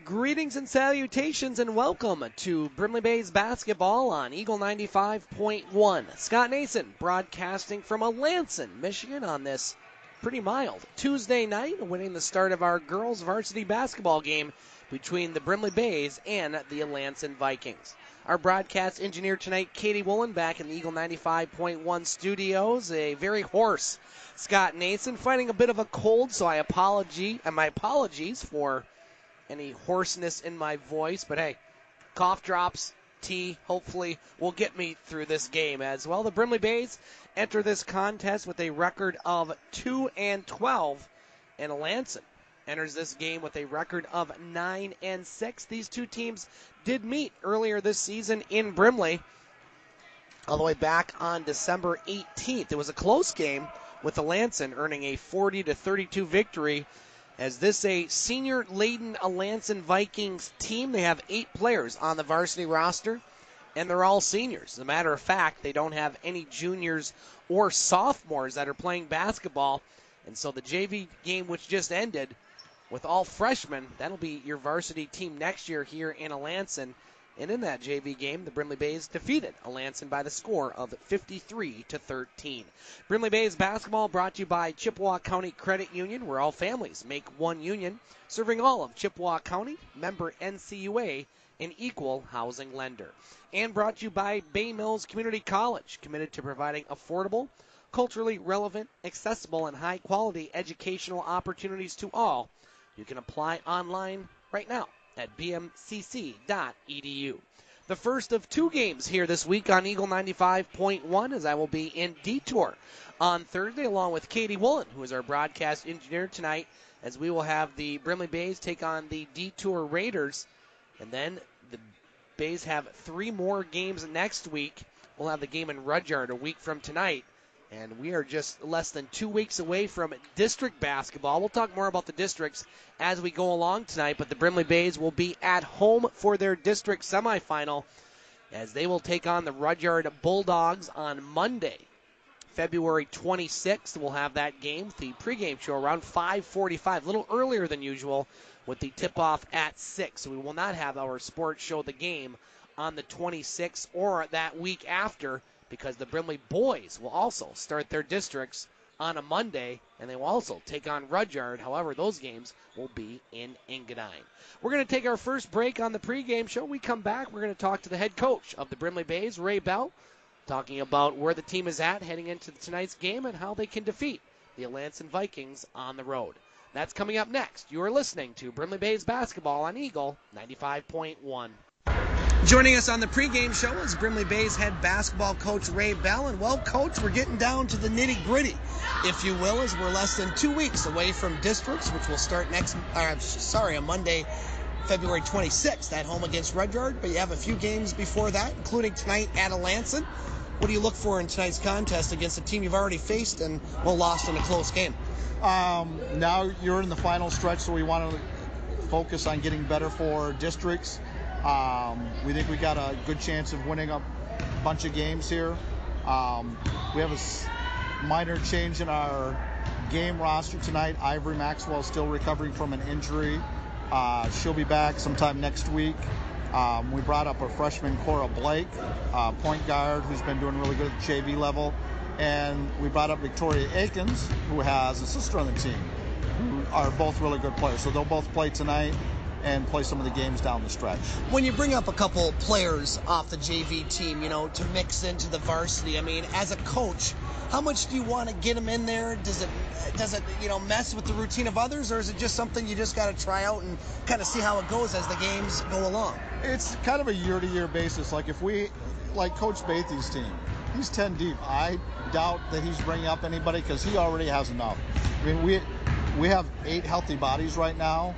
Greetings and salutations and welcome to Brimley Bays basketball on Eagle 95.1. Scott Nason broadcasting from Alanson, Michigan on this pretty mild Tuesday night, winning the start of our girls varsity basketball game between the Brimley Bays and the Alanson Vikings. Our broadcast engineer tonight, Katie Woolen, back in the Eagle 95.1 studios. A very hoarse Scott Nason, fighting a bit of a cold, so my apologies for any hoarseness in my voice, but hey, cough drops, tea, hopefully will get me through this game as well. The Brimley Bays enter this contest with a record of 2-12, and Alanson enters this game with a record of 9-6. These two teams did meet earlier this season in Brimley, all the way back on December 18th. It was a close game, with Alanson earning a 40-32 victory. As this a senior-laden Alanson Vikings team, they have 8 players on the varsity roster, and they're all seniors. As a matter of fact, they don't have any juniors or sophomores that are playing basketball, and so the JV game, which just ended, with all freshmen, that'll be your varsity team next year here in Alanson. And in that JV game, the Brimley Bays defeated Alanson by the score of 53-13. Brimley Bays basketball brought to you by Chippewa County Credit Union, where all families make one union, serving all of Chippewa County, member NCUA, an equal housing lender. And brought to you by Bay Mills Community College, committed to providing affordable, culturally relevant, accessible, and high-quality educational opportunities to all. You can apply online right now at bmcc.edu. The first of 2 games here this week on Eagle 95.1, as I will be in Detour on Thursday, along with Katie Woolen, who is our broadcast engineer tonight, as we will have the Brimley Bays take on the Detour Raiders. And then the Bays have 3 more games next week. We'll have the game in Rudyard a week from tonight. And we are just less than 2 weeks away from district basketball. We'll talk more about the districts as we go along tonight, but the Brimley Bays will be at home for their district semifinal as they will take on the Rudyard Bulldogs on Monday, February 26th. We'll have that game, the pregame show, around 5:45, a little earlier than usual, with the tip-off at 6. So we will not have our sports show, the game, on the 26th or that week after, because the Brimley boys will also start their districts on a Monday, and they will also take on Rudyard. However, those games will be in Engadine. We're going to take our first break on the pregame show. We come back, we're going to talk to the head coach of the Brimley Bays, Ray Bell, talking about where the team is at heading into tonight's game and how they can defeat the Alanson Vikings on the road. That's coming up next. You are listening to Brimley Bays basketball on Eagle 95.1. Joining us on the pregame show is Brimley Bays head basketball coach Ray Bell. And, well, Coach, we're getting down to the nitty-gritty, if you will, as we're less than 2 weeks away from districts, which will start on Monday, February 26th, at home against Rudyard. But you have a few games before that, including tonight at Alanson. What do you look for in tonight's contest against a team you've already faced and, well, lost in a close game? Now you're in the final stretch, so we want to focus on getting better for districts. We think we got a good chance of winning a bunch of games here. We have a minor change in our game roster tonight. Ivory Maxwell is still recovering from an injury. She'll be back sometime next week. We brought up a freshman, Cora Blake, point guard, who's been doing really good at the JV level. And we brought up Victoria Akins, who has a sister on the team, who are both really good players. So they'll both play tonight and play some of the games down the stretch. When you bring up a couple players off the JV team, to mix into the varsity, I mean, as a coach, how much do you want to get them in there? Does it mess with the routine of others, or is it just something you just got to try out and kind of see how it goes as the games go along? It's kind of a year-to-year basis. Like Coach Bathy's team, he's 10 deep. I doubt that he's bringing up anybody because he already has enough. I mean, we have 8 healthy bodies right now.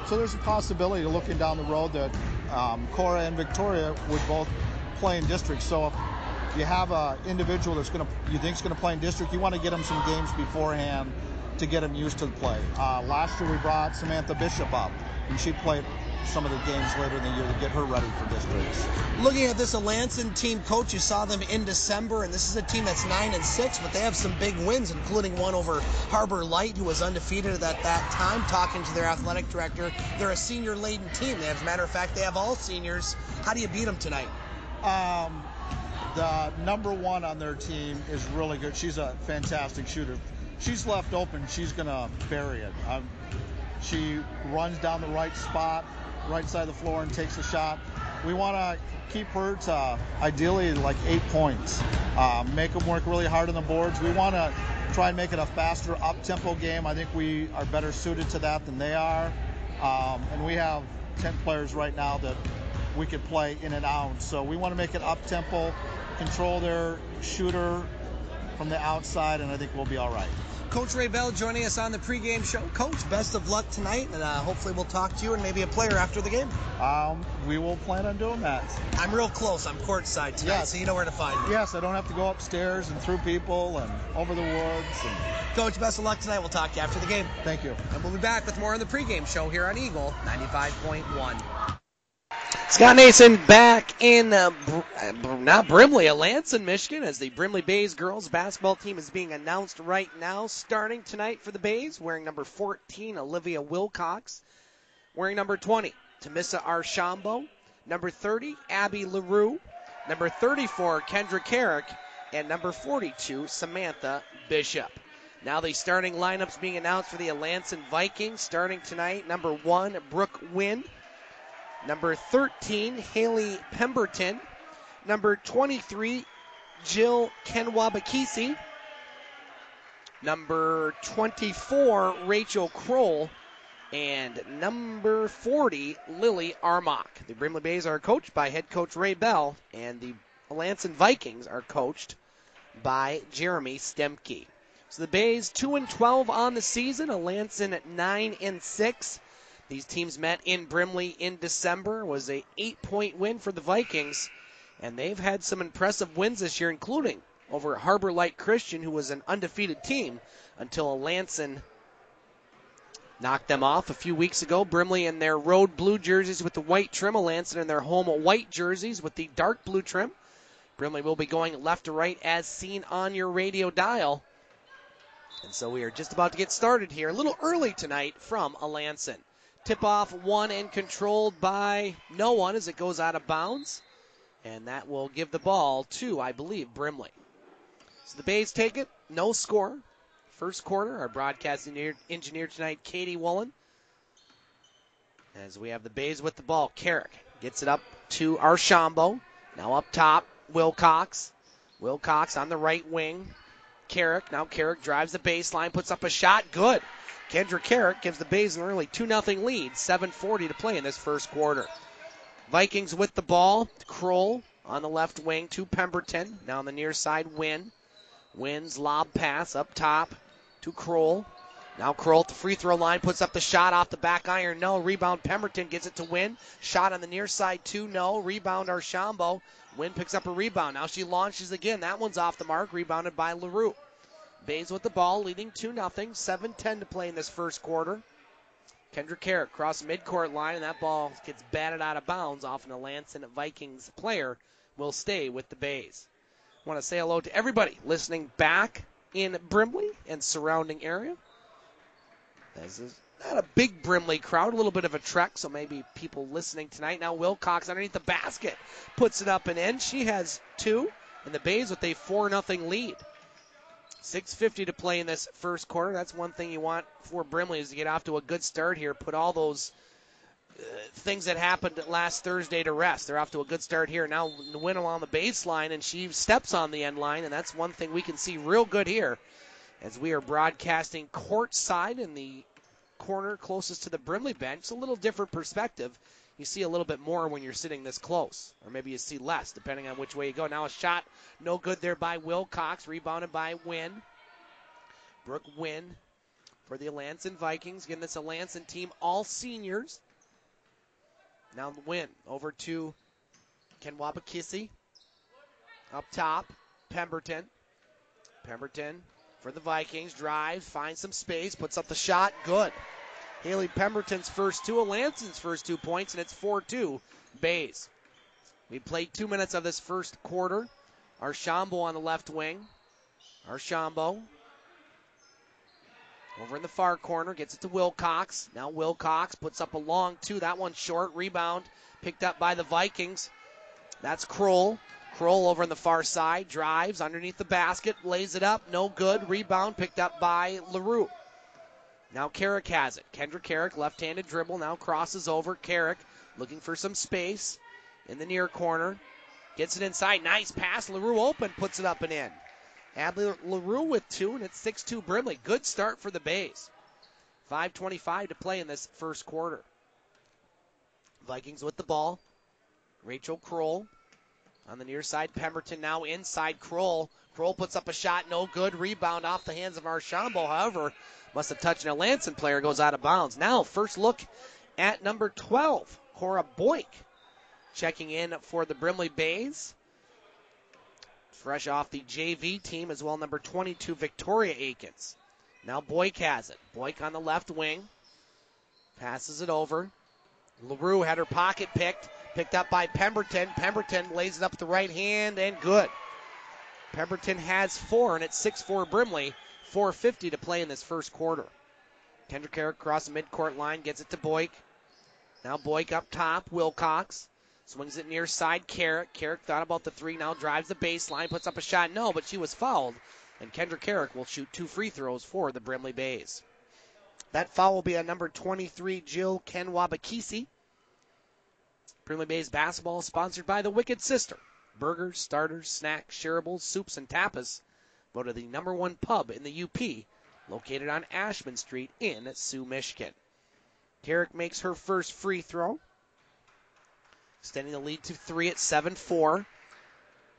So there's a possibility, looking down the road, that Cora and Victoria would both play in district. So if you have an individual you think is going to play in district, you want to get them some games beforehand to get them used to the play. Last year we brought Samantha Bishop up, and she played some of the games later in the year to get her ready for districts. Looking at this Alanson team, Coach, you saw them in December, and this is a team that's 9-6, but they have some big wins, including one over Harbor Light, who was undefeated at that time. Talking to their athletic director, they're a senior-laden team. As a matter of fact, they have all seniors. How do you beat them tonight? The number one on their team is really good. She's a fantastic shooter. She's left open, she's going to bury it. She runs down the right spot, right side of the floor, and takes a shot. We want to keep her to ideally like 8 points. Make them work really hard on the boards. We want to try and make it a faster up-tempo game. I think we are better suited to that than they are. And we have 10 players right now that we could play in and out. So we want to make it up-tempo, control their shooter from the outside, and I think we'll be all right. Coach Ray Bell joining us on the pregame show. Coach, best of luck tonight, and hopefully we'll talk to you and maybe a player after the game. We will plan on doing that. I'm real close. I'm courtside tonight, yes. So you know where to find me. Yes, I don't have to go upstairs and through people and over the woods. Coach, best of luck tonight. We'll talk to you after the game. Thank you. And we'll be back with more on the pregame show here on Eagle 95.1. Scott Nason back in, not Brimley, Alanson, Michigan, as the Brimley Bays girls basketball team is being announced right now. Starting tonight for the Bays, wearing number 14, Olivia Wilcox. Wearing number 20, Tamissa Archambault. Number 30, Abby LaRue. Number 34, Kendra Carrick. And number 42, Samantha Bishop. Now the starting lineups being announced for the Alanson Vikings. Starting tonight, number 1, Brooke Wynn. Number 13, Haley Pemberton. Number 23, Jill Kenwabakisi. Number 24, Rachel Kroll. And number 40, Lily Armock. The Brimley Bays are coached by head coach Ray Bell, and the Alanson Vikings are coached by Jeremy Stemke. So the Bays 2-12 on the season, Alanson 9-6. These teams met in Brimley in December. It was a 8-point win for the Vikings, and they've had some impressive wins this year, including over Harbor Light Christian, who was an undefeated team until Alanson knocked them off a few weeks ago. Brimley in their road blue jerseys with the white trim, Alanson in their home white jerseys with the dark blue trim. Brimley will be going left to right as seen on your radio dial. And so we are just about to get started here, a little early tonight from Alanson. Tip-off won and controlled by no one as it goes out of bounds. And that will give the ball to, I believe, Brimley. So the Bays take it, no score. First quarter, our broadcasting engineer tonight, Katie Woolen. As we have the Bays with the ball, Carrick gets it up to Archambault. Now up top, Wilcox. Wilcox on the right wing. Carrick, now Carrick drives the baseline, puts up a shot, good. Kendra Carrick gives the Bays an early 2-0 lead, 7:40 to play in this first quarter. Vikings with the ball, Kroll on the left wing to Pemberton. Now on the near side, Wynn's lob pass up top to Kroll. Now Kroll at the free throw line, puts up the shot off the back iron, no. Rebound, Pemberton gets it to Wynn. Shot on the near side, 2, no. Rebound, Archambault. Wynn picks up a rebound. Now she launches again. That one's off the mark, rebounded by LaRue. Bays with the ball, leading 2-0, 7:10 to play in this first quarter. Kendra Carrick across midcourt line, and that ball gets batted out of bounds off an Alanson Vikings player. Will stay with the Bays. I want to say hello to everybody listening back in Brimley and surrounding area. This is not a big Brimley crowd, a little bit of a trek, so maybe people listening tonight. Now Wilcox underneath the basket puts it up and in. She has 2, and the Bays with a 4-0 lead. 6:50 to play in this first quarter. That's one thing you want for Brimley is to get off to a good start here. Put all those things that happened last Thursday to rest. They're off to a good start here. Now the win along the baseline, and she steps on the end line, and that's one thing we can see real good here as we are broadcasting courtside in the corner closest to the Brimley bench. It's a little different perspective. You see a little bit more when you're sitting this close, or maybe you see less, depending on which way you go. Now a shot, no good there by Wilcox, rebounded by Wynn. Brooke Wynn for the Alanson Vikings. Again, this Alanson team, all seniors. Now Wynn over to Kenwabakisi. Up top, Pemberton. Pemberton for the Vikings, drives, finds some space, puts up the shot, good. Haley Pemberton's first two, Alanson's first 2 points, and it's 4-2 Bays. We played 2 minutes of this first quarter. Archambault on the left wing. Archambault over in the far corner, gets it to Wilcox. Now Wilcox puts up a long two. That one's short. Rebound picked up by the Vikings. That's Kroll. Kroll over on the far side, drives underneath the basket, lays it up, no good. Rebound picked up by LaRue. Now Carrick has it. Kendra Carrick, left-handed dribble, now crosses over. Carrick looking for some space in the near corner. Gets it inside, nice pass. LaRue open, puts it up and in. Adley LaRue with 2, and it's 6-2 Brimley. Good start for the Bays. 5:25 to play in this first quarter. Vikings with the ball. Rachel Kroll on the near side. Pemberton now inside Kroll. Kroll puts up a shot, no good. Rebound off the hands of Archambault. However, must have touched an Alanson player, goes out of bounds. Now, first look at number 12, Cora Boyk, checking in for the Brimley Bays. Fresh off the JV team as well, number 22, Victoria Akins. Now Boyk has it. Boyk on the left wing. Passes it over. LaRue had her pocket picked up by Pemberton. Pemberton lays it up with the right hand, and good. Pemberton has 4, and it's 6-4 Brimley. 4:50 to play in this first quarter. Kendra Carrick across the midcourt line, gets it to Boyk. Now Boyk up top, Wilcox. Swings it near side, Carrick. Carrick thought about the 3, now drives the baseline, puts up a shot. No, but she was fouled. And Kendra Carrick will shoot 2 free throws for the Brimley Bays. That foul will be on number 23, Jill Kenwabakisi. Brimley Bays basketball is sponsored by the Wicked Sister. Burgers, starters, snacks, shareables, soups, and tapas. Voted the number 1 pub in the UP, located on Ashman Street in Sioux, Michigan. Carrick makes her first free throw, extending the lead to 3 at 7-4.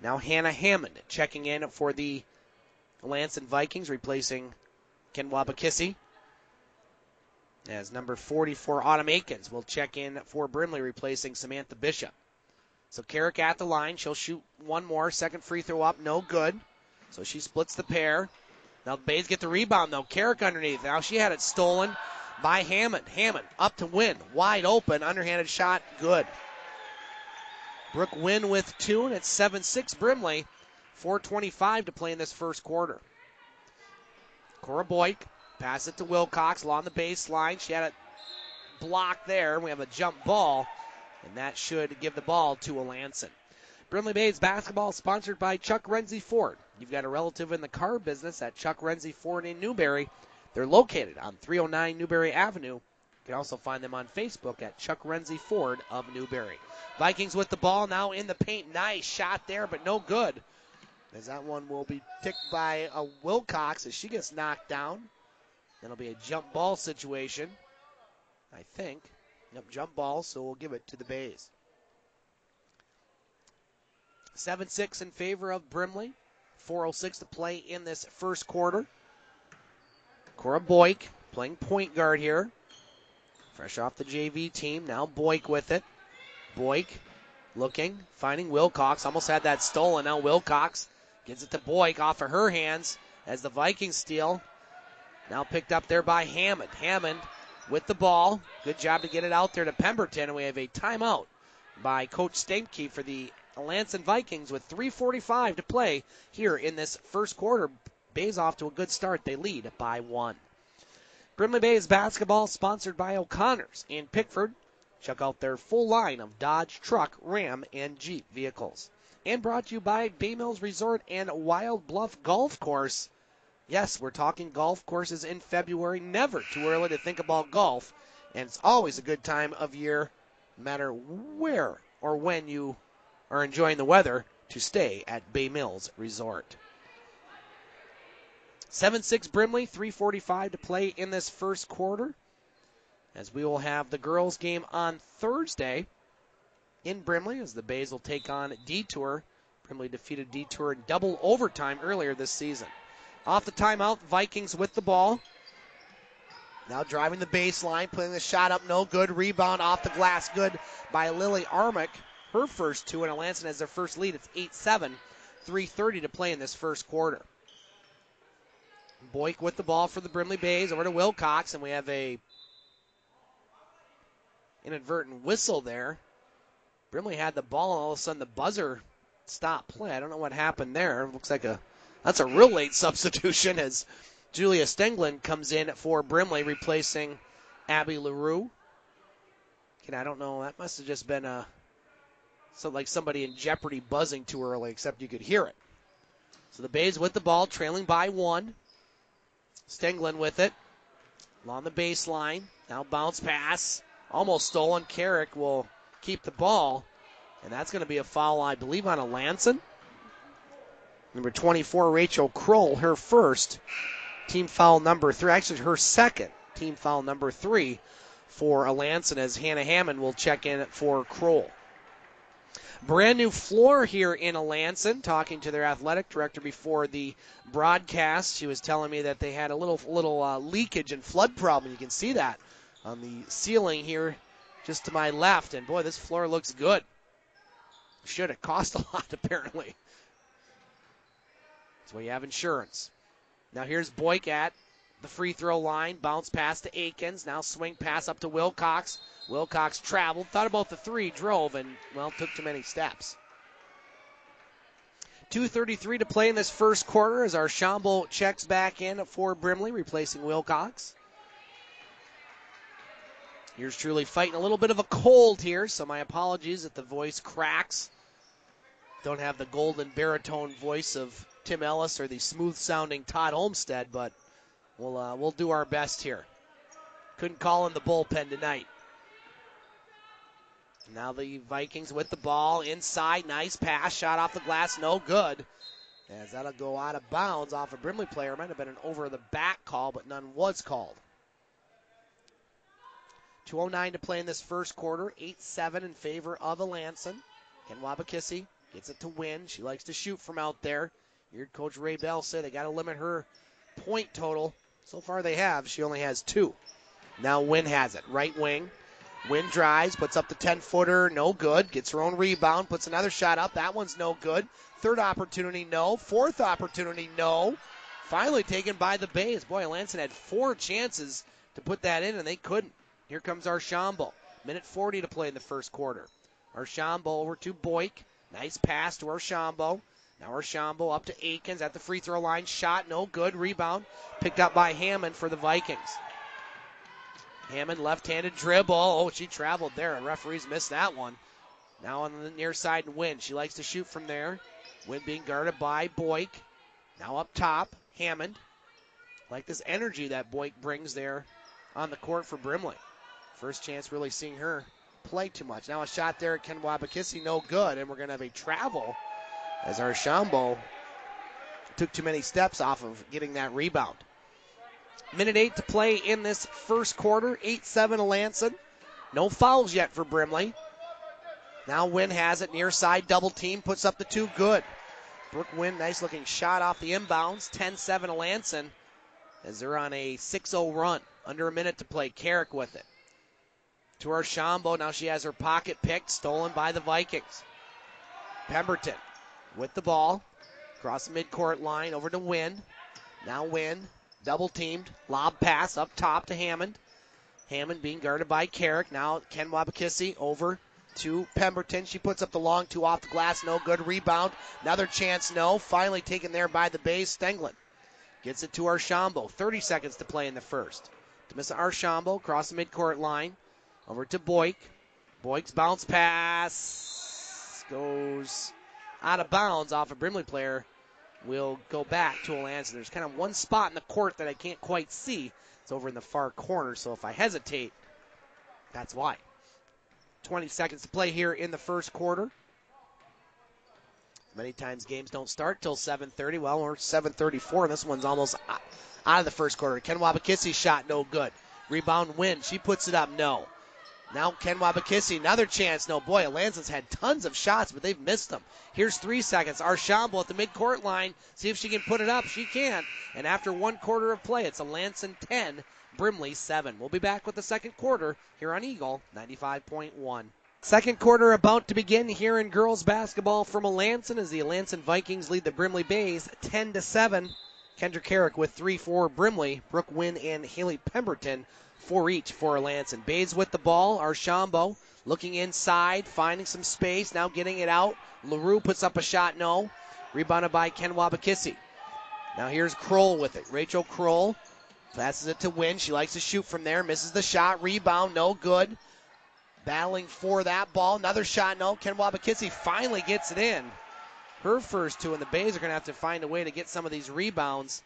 Now Hannah Hammond checking in for the Alanson Vikings, replacing Kenwabakisi. As number 44, Autumn Akins, will check in for Brimley, replacing Samantha Bishop. So Carrick at the line. She'll shoot one more. Second free throw up, no good. So she splits the pair. Now the Bays get the rebound, though. Carrick underneath. Now she had it stolen by Hammond. Hammond up to Wynn. Wide open. Underhanded shot. Good. Brooke Wynn with 2, and it's 7-6 Brimley. 4:25 to play in this first quarter. Cora Boyk. Pass it to Wilcox along the baseline. She had a block there. We have a jump ball, and that should give the ball to Alanson. Brimley Bays basketball sponsored by Chuck Renzi Ford. You've got a relative in the car business at Chuck Renzi Ford in Newberry. They're located on 309 Newberry Avenue. You can also find them on Facebook at Chuck Renzi Ford of Newberry. Vikings with the ball now in the paint. Nice shot there, but no good, as that one will be picked by a Wilcox as she gets knocked down. It'll be a jump ball situation, I think. Yep, jump ball, so we'll give it to the Bays. 7-6 in favor of Brimley. 4:06 to play in this first quarter. Cora Boyk playing point guard here. Fresh off the JV team. Now Boyk with it. Boyk looking, finding Wilcox. Almost had that stolen. Now Wilcox gets it to Boyk off of her hands as the Vikings steal. Now picked up there by Hammond. Hammond with the ball. Good job to get it out there to Pemberton. And we have a timeout by Coach Stemke for the Alanson Vikings with 3:45 to play here in this first quarter. Bays off to a good start. They lead by 1. Brimley Bays basketball sponsored by O'Connor's in Pickford. Check out their full line of Dodge, truck, Ram, and Jeep vehicles. And brought to you by Bay Mills Resort and Wild Bluff Golf Course. Yes, we're talking golf courses in February. Never too early to think about golf. And it's always a good time of year, no matter where or when you are enjoying the weather, to stay at Bay Mills Resort. 7-6 Brimley, 3:45 to play in this first quarter, as we will have the girls' game on Thursday in Brimley, as the Bays will take on Detour. Brimley defeated Detour in double overtime earlier this season. Off the timeout, Vikings with the ball. Now driving the baseline, putting the shot up, no good. Rebound off the glass, good by Lily Armick. Her first 2, and Alanson has their first lead. It's 8-7, 3:30 to play in this first quarter. Boyk with the ball for the Brimley Bays, over to Wilcox, and we have a inadvertent whistle there. Brimley had the ball, and all of a sudden the buzzer stopped play. I don't know what happened there. Looks like that's a real late substitution as Julia Stenglin comes in for Brimley, replacing Abby LaRue. And I don't know, that must have just been like somebody in jeopardy buzzing too early, except you could hear it. So the Bays with the ball, trailing by 1. Stenglin with it, along the baseline. Now bounce pass, almost stolen. Carrick will keep the ball, and that's going to be a foul, I believe, on Alanson. Number 24, Rachel Kroll, her first. Team foul number 3, actually her second. Team foul number 3 for Alanson, as Hannah Hammond will check in for Kroll. Brand new floor here in Alanson. Talking to their athletic director before the broadcast, she was telling me that they had a little leakage and flood problem. You can see that on the ceiling here just to my left. And boy, this floor looks good. Should have cost a lot, apparently. That's why you have insurance. Now here's Boyk at the free throw line. Bounce pass to Akins. Now swing pass up to Wilcox. Wilcox traveled, thought about the 3, drove, and, well, took too many steps. 2:33 to play in this first quarter as Archambault checks back in for Brimley, replacing Wilcox. Yours truly fighting a little bit of a cold here, so my apologies if the voice cracks. Don't have the golden baritone voice of Tim Ellis or the smooth-sounding Todd Olmstead, but we'll do our best here. Couldn't call in the bullpen tonight. Now the Vikings with the ball inside. Nice pass. Shot off the glass. No good. As that'll go out of bounds off a Brimley player. Might have been an over-the-back call, but none was called. 2:09 to play in this first quarter. 8-7 in favor of Alanson. Ken Wabakisi gets it to Wynn. She likes to shoot from out there. You heard Coach Ray Bell say they got to limit her point total. So far they have. She only has 2. Now Wynn has it. Right wing. Wynn drives, puts up the 10-footer, no good. Gets her own rebound, puts another shot up. That one's no good. Third opportunity, no. Fourth opportunity, no. Finally taken by the Bays. Boy, Alanson had 4 chances to put that in, and they couldn't. Here comes Archambault. Minute 40 to play in the first quarter. Archambault over to Boyk. Nice pass to Archambault. Now Archambault up to Akins at the free throw line. Shot, no good. Rebound picked up by Hammond for the Vikings. Hammond left-handed dribble. Oh, she traveled there. Referees missed that one. Now on the near side, Wynn. She likes to shoot from there. Wynn being guarded by Boyk. Now up top, Hammond. Like this energy that Boyk brings there on the court for Brimley. First chance really seeing her play too much. Now a shot there at Ken Wabakisi, no good. And we're going to have a travel as Archambault took too many steps off of getting that rebound. Minute 8 to play in this first quarter. 8-7 Alanson. No fouls yet for Brimley. Now Wynn has it near side. Double team. Puts up the 2. Good. Brooke Wynn, nice looking shot off the inbounds. 10-7 Alanson as they're on a 6-0 run. Under a minute to play. Carrick with it. To Archambault. Now she has her pocket picked. Stolen by the Vikings. Pemberton with the ball. Across the midcourt line. Over to Wynn. Now Wynn. Double teamed, lob pass up top to Hammond. Hammond being guarded by Carrick. Now Ken Wabakisi over to Pemberton. She puts up the long 2 off the glass. No good. Rebound. Another chance. No. Finally taken there by the Bays. Stenglin gets it to Archambault. 30 seconds to play in the first. To miss Archambault across the midcourt line. Over to Boyk. Boyk's bounce pass goes out of bounds off a Brimley player. Will go back to Alanson. There's kind of one spot in the court that I can't quite see. It's over in the far corner, so if I hesitate, that's why. 20 seconds to play here in the first quarter. Many times games don't start till 7:30. Well, we're 7:34, and this one's almost out of the first quarter. Ken Wabakisi shot no good. Rebound Wynn. She puts it up, no. Now Ken Wabakisi, another chance. No, boy, Alanson's had tons of shots, but they've missed them. Here's 3 seconds. Archambault at the midcourt line. See if she can put it up. She can. And after 1 quarter of play, it's Alanson 10, Brimley 7. We'll be back with the second quarter here on Eagle 95.1. Second quarter about to begin here in girls basketball from Alanson as the Alanson Vikings lead the Brimley Bays 10-7. Kendra Carrick with 3 for Brimley. Brooke Wynn and Haley Pemberton 4 each for Alanson. Bays with the ball. Archambault looking inside, finding some space, now getting it out. LaRue puts up a shot, no. Rebounded by Ken Wabakisi. Now here's Kroll with it. Rachel Kroll passes it to Wynn. She likes to shoot from there, misses the shot. Rebound, no good. Battling for that ball. Another shot, no. Ken Wabakisi finally gets it in. Her first 2, and the Bays are going to have to find a way to get some of these rebounds,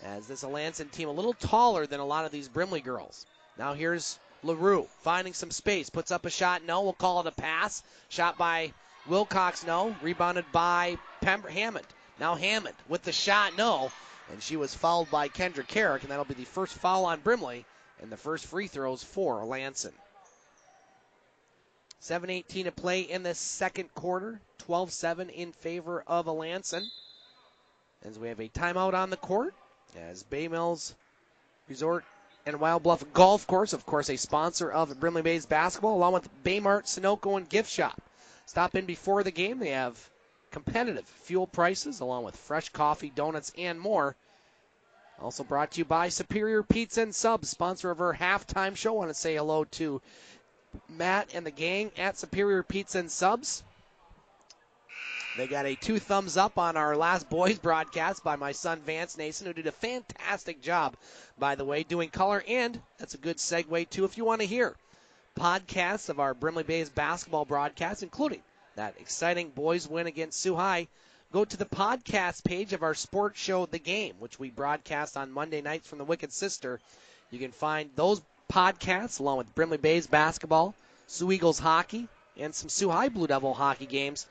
as this Alanson team a little taller than a lot of these Brimley girls. Now here's LaRue finding some space. Puts up a shot, no. We'll call it a pass. Shot by Wilcox, no. Rebounded by Hammond. Now Hammond with the shot, no. And she was fouled by Kendra Carrick, and that'll be the first foul on Brimley, and the first free throws for Alanson. 7:18 to play in the second quarter. 12-7 in favor of Alanson. As we have a timeout on the court, as Bay Mills Resort and Wild Bluff Golf Course, of course a sponsor of Brimley Bays basketball, along with Baymart, Sunoco, and Gift Shop. Stop in before the game. They have competitive fuel prices, along with fresh coffee, donuts, and more. Also brought to you by Superior Pizza and Subs, sponsor of our halftime show. I want to say hello to Matt and the gang at Superior Pizza and Subs. They got a 2 thumbs up on our last boys broadcast by my son Vance Nason, who did a fantastic job, by the way, doing color. And that's a good segue, too, if you want to hear podcasts of our Brimley Bays basketball broadcasts, including that exciting boys win against Sioux High. Go to the podcast page of our sports show, The Game, which we broadcast on Monday nights from the Wicked Sister. You can find those podcasts along with Brimley Bays basketball, Sioux Eagles hockey, and some Sioux High Blue Devil hockey games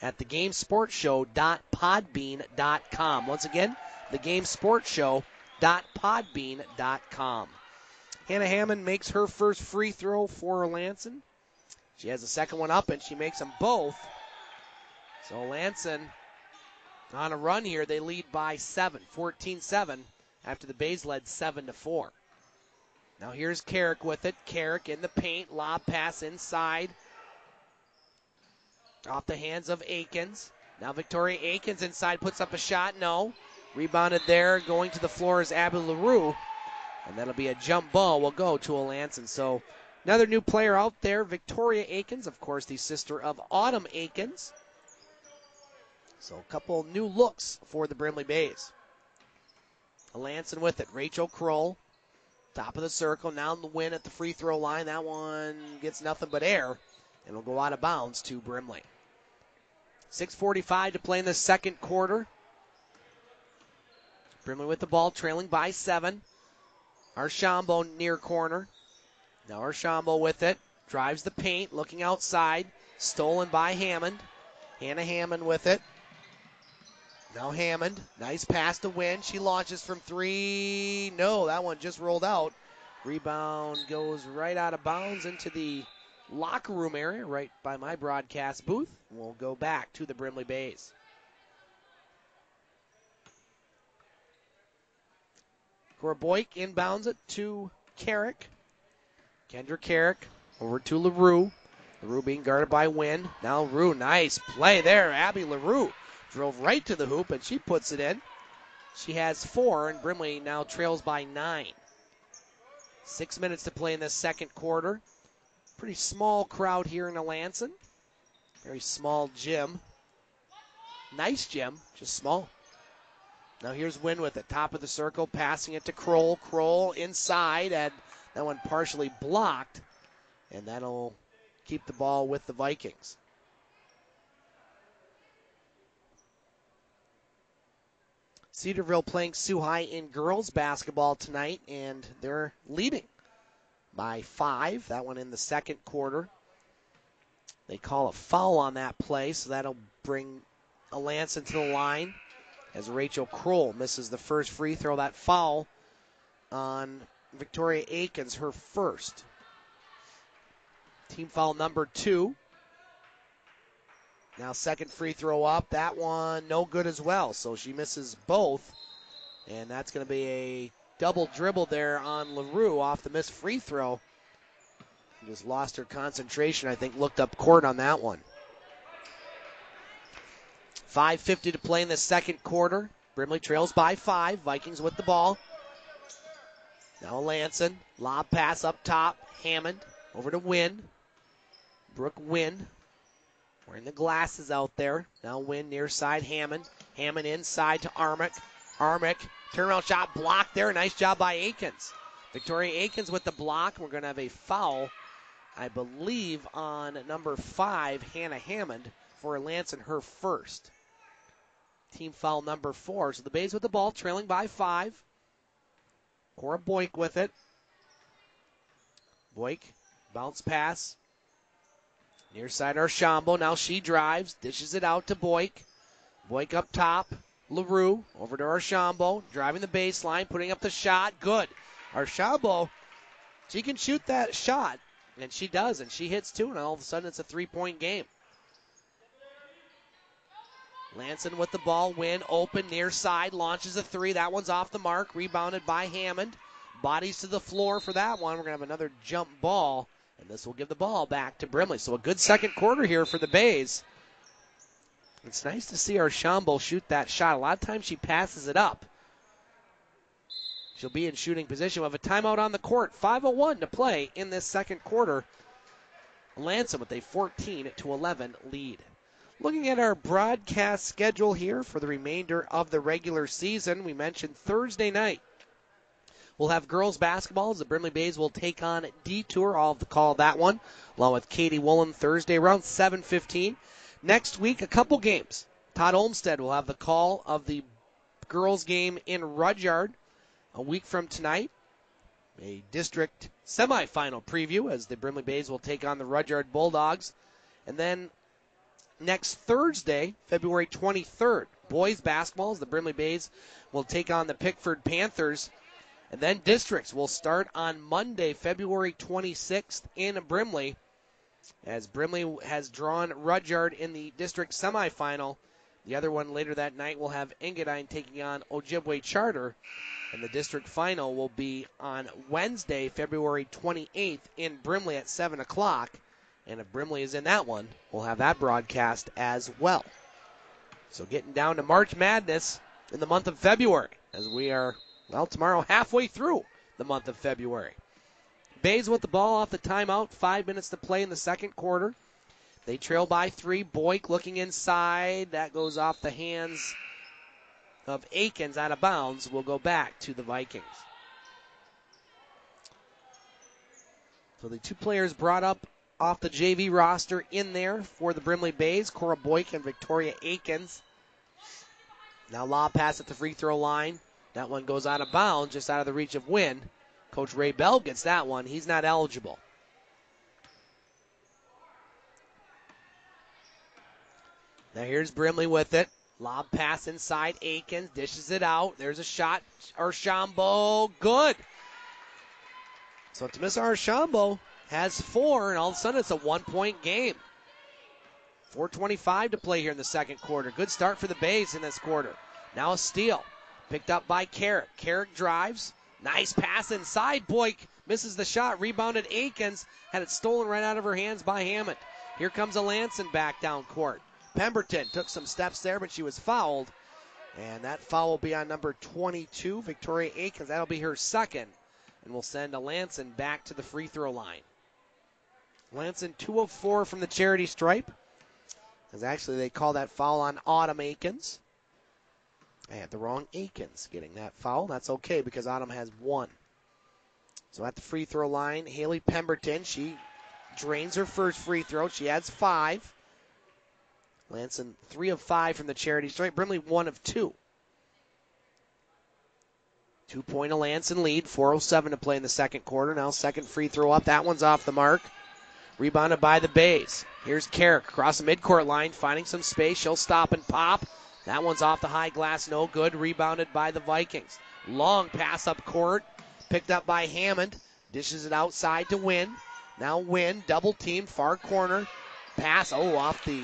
at thegamesportshow.podbean.com. Once again, thegamesportshow.podbean.com. Hannah Hammond makes her first free throw for Alanson. She has the second one up, and she makes them both. So Alanson on a run here. They lead by 7, 14-7, after the Bays led 7-4. Now here's Carrick with it. Carrick in the paint. Lob pass inside. Off the hands of Akins. Now Victoria Akins inside puts up a shot. No. Rebounded there. Going to the floor is Abby LaRue. And that'll be a jump ball. Will go to Alanson. So another new player out there. Victoria Akins, of course, the sister of Autumn Akins. So a couple new looks for the Brimley Bays. Alanson with it. Rachel Kroll. Top of the circle. Now in the win at the free throw line. That one gets nothing but air. And will go out of bounds to Brimley. 6:45 to play in the second quarter. Brimley with the ball, trailing by 7. Archambault near corner. Now Archambault with it. Drives the paint, looking outside. Stolen by Hammond. Hannah Hammond with it. Now Hammond. Nice pass to Wynn. She launches from 3. No, that one just rolled out. Rebound goes right out of bounds into the locker room area right by my broadcast booth. We'll go back to the Brimley Bays. Cora Boyk inbounds it to Carrick. Kendra Carrick over to LaRue. LaRue being guarded by Wynn. Now LaRue, nice play there. Abby LaRue drove right to the hoop, and she puts it in. She has 4, and Brimley now trails by 9. 6 minutes to play in this second quarter. Pretty small crowd here in Alanson. Very small gym. Nice gym, just small. Now here's Wynn with it. Top of the circle, passing it to Kroll. Kroll inside, and that one partially blocked. And that'll keep the ball with the Vikings. Cedarville playing Sioux High in girls basketball tonight, and they're leading by 5. That one in the second quarter. They call a foul on that play, so that'll bring Alanson to the line as Rachel Kroll misses the first free throw. That foul on Victoria Akins, her first. Team foul number 2. Now second free throw up. That one no good as well, so she misses both. And that's going to be a double dribble there on LaRue off the missed free throw. Just lost her concentration, I think, looked up court on that one. 5:50 to play in the second quarter. Brimley trails by 5. Vikings with the ball. Now Alanson, lob pass up top. Hammond over to Wynn. Brooke Wynn wearing the glasses out there. Now Wynn near side Hammond. Hammond inside to Armick. Armick, turnaround shot blocked there. Nice job by Akins. Victoria Akins with the block. We're going to have a foul, I believe, on number 5, Hannah Hammond, for Alanson, her first. Team foul number 4. So the Bays with the ball, trailing by 5. Cora Boyk with it. Boyk, bounce pass. Near side Archambault. Now she drives, dishes it out to Boyk. Boyk up top. LaRue over to Archambault, driving the baseline, putting up the shot. Good. Archambault, she can shoot that shot, and she does, and she hits 2, and all of a sudden it's a 3-point game. Alanson with the ball, Wynn open near side, launches a 3. That one's off the mark, rebounded by Hammond. Bodies to the floor for that one. We're going to have another jump ball, and this will give the ball back to Brimley. So a good second quarter here for the Bays. It's nice to see Archambault shoot that shot. A lot of times she passes it up. She'll be in shooting position. We'll have a timeout on the court. 5:01 to play in this second quarter. Alanson with a 14-11 lead. Looking at our broadcast schedule here for the remainder of the regular season, we mentioned Thursday night we'll have girls basketball as the Brimley Bays will take on Detour. I'll have the call of that one, along with Katie Woolen Thursday around 7:15. Next week, a couple games. Todd Olmsted will have the call of the girls game in Rudyard a week from tonight. A district semifinal preview as the Brimley Bays will take on the Rudyard Bulldogs. And then next Thursday, February 23rd, boys basketball as the Brimley Bays will take on the Pickford Panthers. And then districts will start on Monday, February 26th in Brimley, as Brimley has drawn Rudyard in the district semifinal. The other one later that night will have Engadine taking on Ojibwe Charter. And the district final will be on Wednesday, February 28th in Brimley at 7 o'clock. And if Brimley is in that one, we'll have that broadcast as well. So getting down to March Madness in the month of February, as we are, well, tomorrow halfway through the month of February. Bays with the ball off the timeout. 5 minutes to play in the second quarter. They trail by 3. Boyk looking inside. That goes off the hands of Akins, out of bounds. Will go back to the Vikings. So the 2 players brought up off the JV roster in there for the Brimley Bays, Cora Boyk and Victoria Akins. Now lob pass at the free throw line. That one goes out of bounds, just out of the reach of Wynn. Coach Ray Bell gets that one. He's not eligible. Now here's Brimley with it. Lob pass inside. Akins dishes it out. There's a shot. Archambault, good. So Tamisa Archambault has 4, and all of a sudden it's a 1-point game. 4:25 to play here in the second quarter. Good start for the Bays in this quarter. Now a steal. Picked up by Carrick. Carrick drives. Nice pass inside. Boyk misses the shot. Rebounded Akins. Had it stolen right out of her hands by Hammond. Here comes Alanson back down court. Pemberton took some steps there, but she was fouled. And that foul will be on number 22, Victoria Akins. That'll be her second. And we'll send Alanson back to the free throw line. Alanson 2 of 4 from the charity stripe. Because actually they call that foul on Autumn Akins. I had the wrong Akins getting that foul. That's okay because Autumn has 1. So at the free throw line, Haley Pemberton, she drains her first free throw. She adds 5. Alanson 3 of 5 from the charity stripe. Brimley 1 of 2. 2-point Alanson lead. 4:07 to play in the second quarter. Now second free throw up. That one's off the mark. Rebounded by the Bays. Here's Carrick across the midcourt line, finding some space. She'll stop and pop. That one's off the high glass, no good. Rebounded by the Vikings. Long pass up court, picked up by Hammond. Dishes it outside to Wynn. Now Wynn, double team, far corner. Pass, off the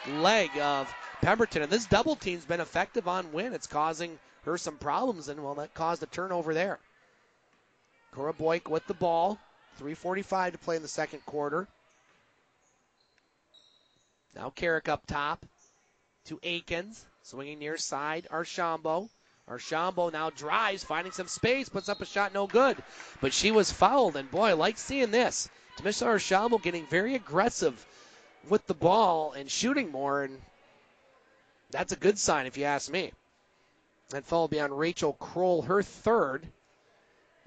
leg of Pemberton. And this double team's been effective on Wynn. It's causing her some problems, and, well, that caused a turnover there. Cora Boyk with the ball. 3:45 to play in the second quarter. Now Carrick up top to Akins. Swinging near side, Archambault. Archambault now drives, finding some space, puts up a shot, no good. But she was fouled, and boy, I like seeing this. Tamisha Archambault getting very aggressive with the ball and shooting more, and that's a good sign if you ask me. That foul will be on Rachel Kroll, her third.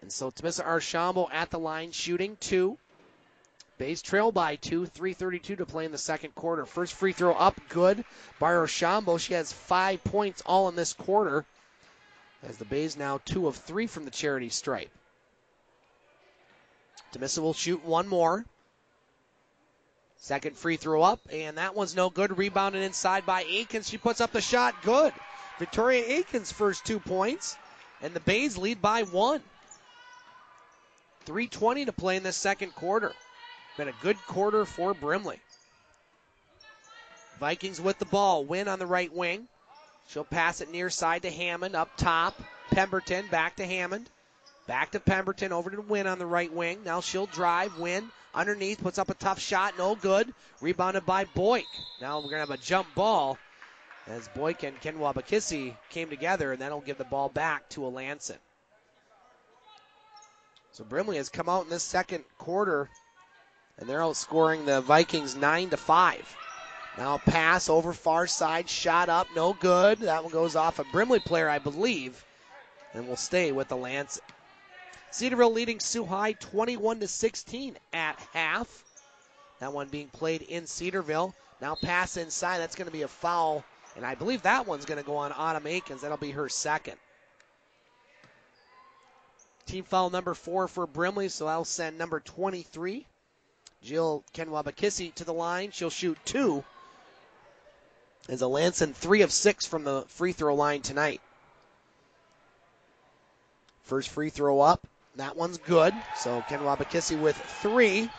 And so Tamisha Archambault at the line shooting 2. Bays trail by 2, 3:32 to play in the second quarter. First free throw up, good by Archambault. She has 5 points all in this quarter, as the Bays now 2 of 3 from the charity stripe. Tamisha will shoot one more. Second free throw up, and that one's no good. Rebounded inside by Aikens. She puts up the shot, good. Victoria Aikens' first 2 points, and the Bays lead by 1. 3:20 to play in this second quarter. Been a good quarter for Brimley. Vikings with the ball. Win on the right wing. She'll pass it near side to Hammond. Up top, Pemberton. Back to Hammond. Back to Pemberton. Over to Win on the right wing. Now she'll drive. Win underneath. Puts up a tough shot. No good. Rebounded by Boyk. Now we're going to have a jump ball as Boyk and Ken Wabakisi came together, and that'll give the ball back to Alanson. So Brimley has come out in this second quarter, and they're outscoring the Vikings 9-5. Now pass over far side, shot up, no good. That one goes off a Brimley player, I believe, and will stay with Alanson. Cedarville leading Sioux High 21-16 at half. That one being played in Cedarville. Now pass inside, that's going to be a foul, and I believe that one's going to go on Autumn Aikens. That'll be her second. Team foul number 4 for Brimley, so I'll send number 23, Jill Kenwabakisi, to the line. She'll shoot 2. As Alanson 3 of 6 from the free throw line tonight. First free throw up. That one's good. So Kenwabakisi with 3.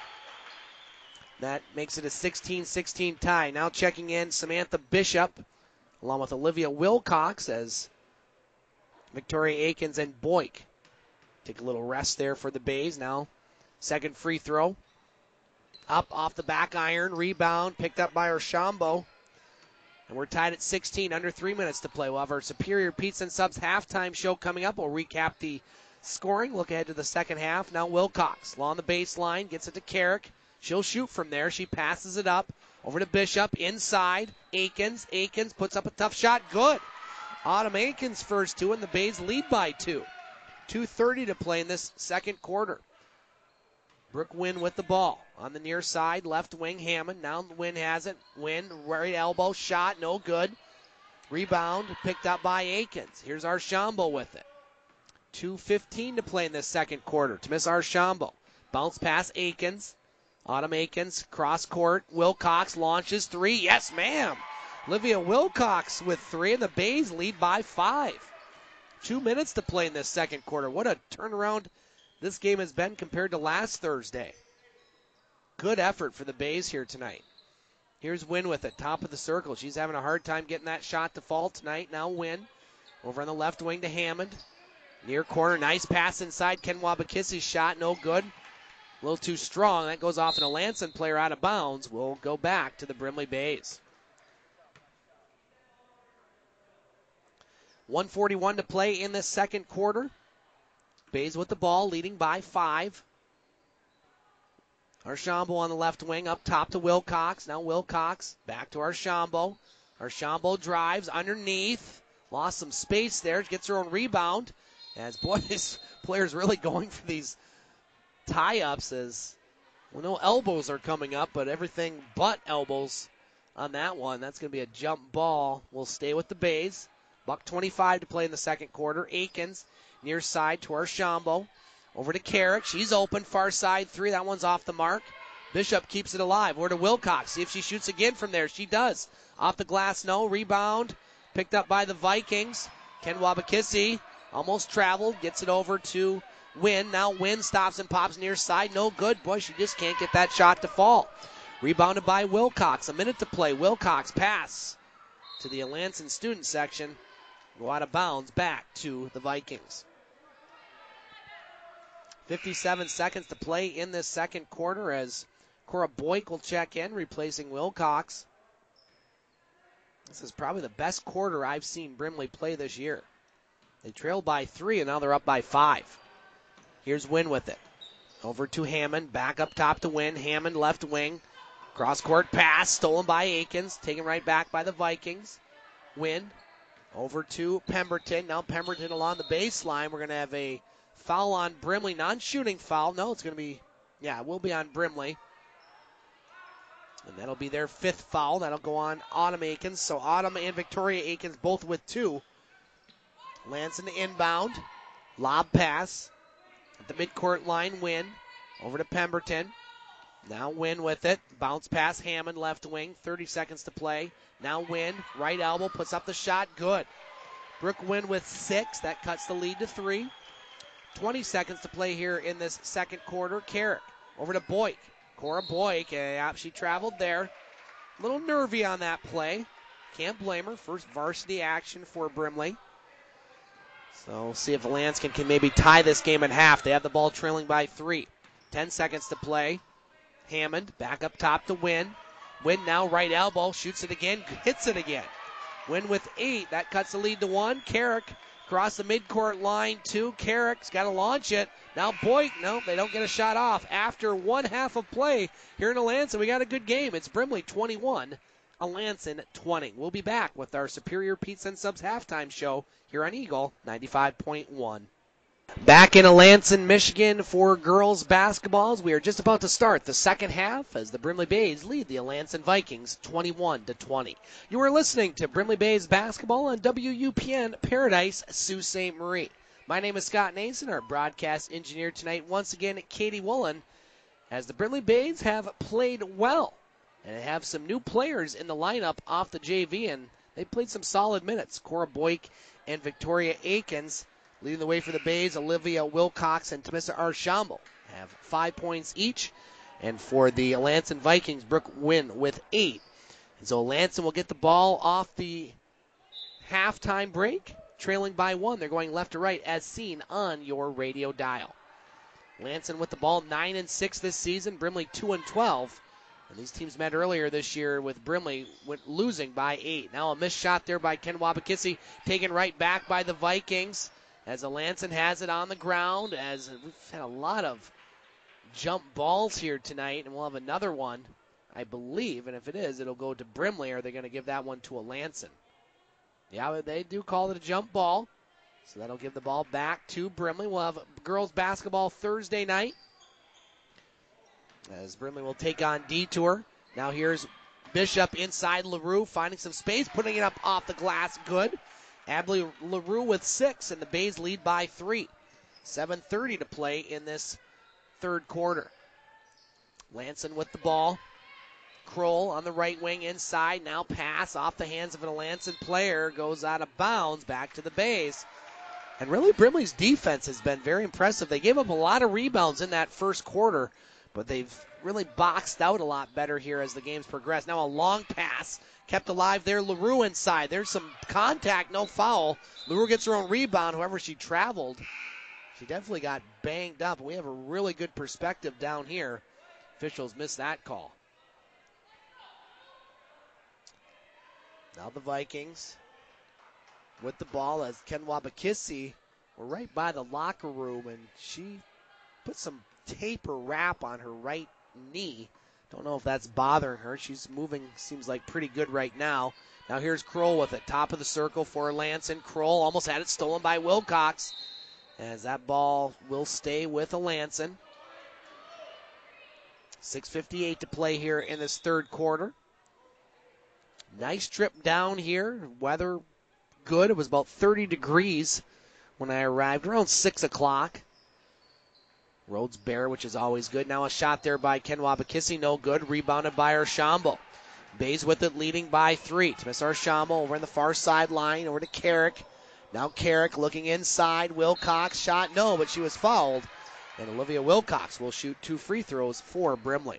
That makes it a 16-16 tie. Now checking in Samantha Bishop along with Olivia Wilcox as Victoria Aikens and Boyk take a little rest there for the Bays. Now second free throw. Up off the back iron. Rebound picked up by Archambault. And we're tied at 16, under 3 minutes to play. We'll have our Superior Pizza and Subs halftime show coming up. We'll recap the scoring, look ahead to the second half. Now Wilcox along the baseline, gets it to Carrick. She'll shoot from there. She passes it up over to Bishop, inside. Aikens puts up a tough shot, good. Autumn Aikens' first 2, and the Bays lead by 2. 2:30 to play in this second quarter. Brooke Wynn with the ball. On the near side, left wing, Hammond. Now Wynn has it. Wynn, right elbow, shot, no good. Rebound picked up by Aikens. Here's Archambault with it. 2:15 to play in this second quarter. To miss Archambault. Bounce pass Aikens. Autumn Aikens, cross court. Wilcox launches 3. Yes, ma'am. Olivia Wilcox with 3, and the Bays lead by 5. 2 minutes to play in this second quarter. What a turnaround this game has been compared to last Thursday. Good effort for the Bays here tonight. Here's Wynn with it, top of the circle. She's having a hard time getting that shot to fall tonight. Now Wynn over on the left wing to Hammond. Near corner, nice pass inside. Ken Wabakisi's shot, no good. A little too strong. That goes off an Alanson player out of bounds. We'll go back to the Brimley Bays. 1:41 to play in the second quarter. Bays with the ball, leading by 5. Archambault on the left wing, up top to Wilcox. Now Wilcox back to Archambault. Archambault drives underneath. Lost some space there. Gets her own rebound. As boys, players really going for these tie-ups as well, no elbows are coming up, but everything but elbows on that one. That's going to be a jump ball. We'll stay with the Bays. $1:25 to play in the second quarter. Aikens near side to Archambault. Over to Carrick. She's open. Far side 3. That one's off the mark. Bishop keeps it alive. Over to Wilcox. See if she shoots again from there. She does. Off the glass, no. Rebound. Picked up by the Vikings. Ken Wabakisi almost traveled. Gets it over to Wynn. Now Wynn stops and pops near side. No good. Boy, she just can't get that shot to fall. Rebounded by Wilcox. A minute to play. Wilcox pass to the Alanson student section. Go out of bounds back to the Vikings. 57 seconds to play in this second quarter as Cora Boyk will check in, replacing Wilcox. This is probably the best quarter I've seen Brimley play this year. They trailed by 3, and now they're up by 5. Here's Wynn with it. Over to Hammond, back up top to Wynn. Hammond left wing. Cross-court pass, stolen by Akins, taken right back by the Vikings. Wynn over to Pemberton. Now Pemberton along the baseline. We're going to have a foul on Brimley. Non-shooting foul. No, it's going to be, it will be on Brimley. And that'll be their 5th foul. That'll go on Autumn Akins. So Autumn and Victoria Akins both with 2. Alanson inbound. Lob pass. At the midcourt line, Wynn. Over to Pemberton. Now Wynn with it. Bounce pass, Hammond left wing. 30 seconds to play. Now Wynn, right elbow, puts up the shot. Good. Brooke Wynn with 6. That cuts the lead to 3. 20 seconds to play here in this second quarter. Carrick over to Boyk. Cora Boyk, she traveled there. A little nervy on that play. Can't blame her. First varsity action for Brimley. So we'll see if Alanson can maybe tie this game at half. They have the ball trailing by 3. 10 seconds to play. Hammond back up top to Wynn. Wynn now right elbow, shoots it again, hits it again. Wynn with 8, that cuts the lead to 1. Carrick across the midcourt line, 2. Carrick's got to launch it. Now Boyk, no, they don't get a shot off. After 1 half of play here in Alanson, we got a good game. It's Brimley 21, Alanson 20. We'll be back with our Superior Pizza and Subs halftime show here on Eagle 95.1. Back in Alanson, Michigan for girls basketballs. We are just about to start the second half as the Brimley Bays lead the Alanson Vikings 21-20. You are listening to Brimley Bays basketball on WUPN Paradise, Sault Ste. Marie. My name is Scott Nason, our broadcast engineer tonight. Once again, Katie Woolen, as the Brimley Bays have played well and have some new players in the lineup off the JV, and they played some solid minutes. Cora Boyk and Victoria Akins leading the way for the Bays. Olivia Wilcox and Tamissa Archambault have 5 points each. And for the Alanson Vikings, Brooke Wynn with 8. And so Alanson will get the ball off the halftime break, trailing by 1. They're going left to right as seen on your radio dial. Alanson with the ball 9-6 this season. Brimley 2-12. And these teams met earlier this year with Brimley losing by 8. Now a missed shot there by Ken Wabakisi, taken right back by the Vikings. As Alanson has it on the ground, as we've had a lot of jump balls here tonight, and we'll have another one, I believe, and if it is, it'll go to Brimley, or are they going to give that one to Alanson? Yeah, they do call it a jump ball, so that'll give the ball back to Brimley. We'll have girls basketball Thursday night, as Brimley will take on Detour. Now here's Bishop inside LaRue, finding some space, putting it up off the glass, good. Abley LaRue with 6, and the Bays lead by 3. 7:30 to play in this third quarter. Alanson with the ball. Kroll on the right wing inside. Now pass off the hands of an Alanson player. Goes out of bounds back to the Bays. And really, Brimley's defense has been very impressive. They gave up a lot of rebounds in that first quarter, but they've really boxed out a lot better here as the game's progressed. Now a long pass. Kept alive there. LaRue inside. There's some contact, no foul. LaRue gets her own rebound. However, she traveled. She definitely got banged up. We have a really good perspective down here. Officials missed that call. Now the Vikings with the ball as Ken Wabakisi. We're right by the locker room, and she put some tape or wrap on her right knee. Don't know if that's bothering her. She's moving, seems like pretty good right now. Now here's Kroll with it. Top of the circle for Alanson. Kroll almost had it stolen by Wilcox, as that ball will stay with Alanson. 6:58 to play here in this third quarter. Nice trip down here. Weather good. It was about 30 degrees when I arrived, around 6 o'clock. Roads bare, which is always good. Now a shot there by Ken Wabakisi, no good. Rebounded by Archambault. Bays with it, leading by 3. Miss Archambault over in the far sideline, over to Carrick. Now Carrick looking inside. Wilcox shot, no, but she was fouled. And Olivia Wilcox will shoot 2 free throws for Brimley.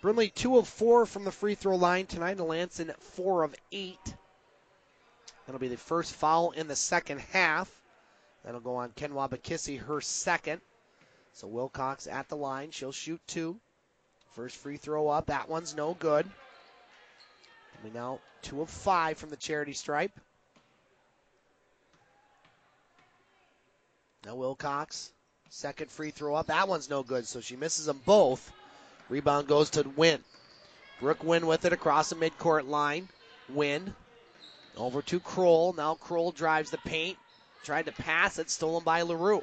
Brimley 2 of 4 from the free throw line tonight. Alanson 4 of 8. That'll be the first foul in the second half. That'll go on Ken Wabakisi, her second. So Wilcox at the line. She'll shoot 2. First free throw up. That one's no good. Coming out 2 of 5 from the charity stripe. Now Wilcox, second free throw up. That one's no good, so she misses them both. Rebound goes to Wynn. Brooke Wynn with it across the midcourt line. Wynn over to Kroll. Now Kroll drives the paint. Tried to pass it, stolen by LaRue.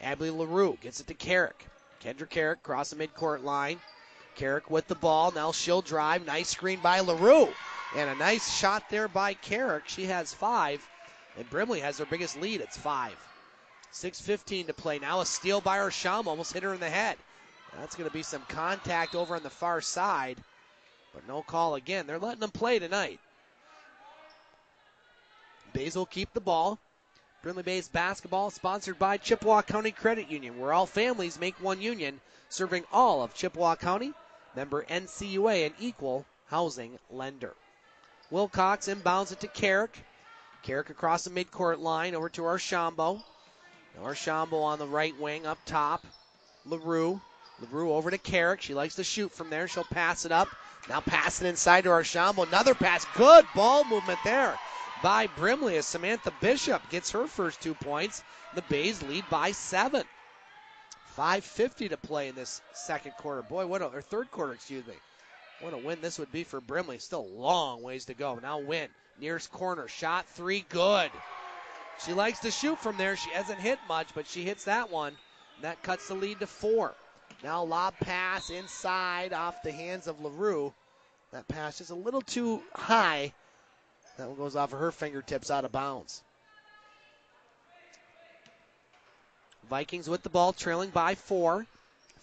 Abby LaRue gets it to Carrick. Kendra Carrick across the midcourt line. Carrick with the ball. Now she'll drive. Nice screen by LaRue. And a nice shot there by Carrick. She has 5. And Brimley has their biggest lead. It's 5. 6:15 to play. Now a steal by Arsham. Almost hit her in the head. That's going to be some contact over on the far side. But no call again. They're letting them play tonight. Bays will keep the ball. Brimley Bays basketball sponsored by Chippewa County Credit Union, where all families make one union, serving all of Chippewa County. Member NCUA, an equal housing lender. Wilcox inbounds it to Carrick. Carrick across the midcourt line over to Archambault. Now Archambault on the right wing up top. LaRue. LaRue over to Carrick. She likes to shoot from there. She'll pass it up. Now pass it inside to Archambault. Another pass. Good ball movement there by Brimley as Samantha Bishop gets her first 2 points. The Bays lead by 7. 5:50 to play in this second quarter. Boy, or third quarter, excuse me. What a win this would be for Brimley. Still a long ways to go. Now Wynn, nearest corner, shot 3, good. She likes to shoot from there. She hasn't hit much, but she hits that one. And that cuts the lead to 4. Now lob pass inside off the hands of LaRue. That pass is a little too high. That one goes off of her fingertips out of bounds. Vikings with the ball, trailing by 4.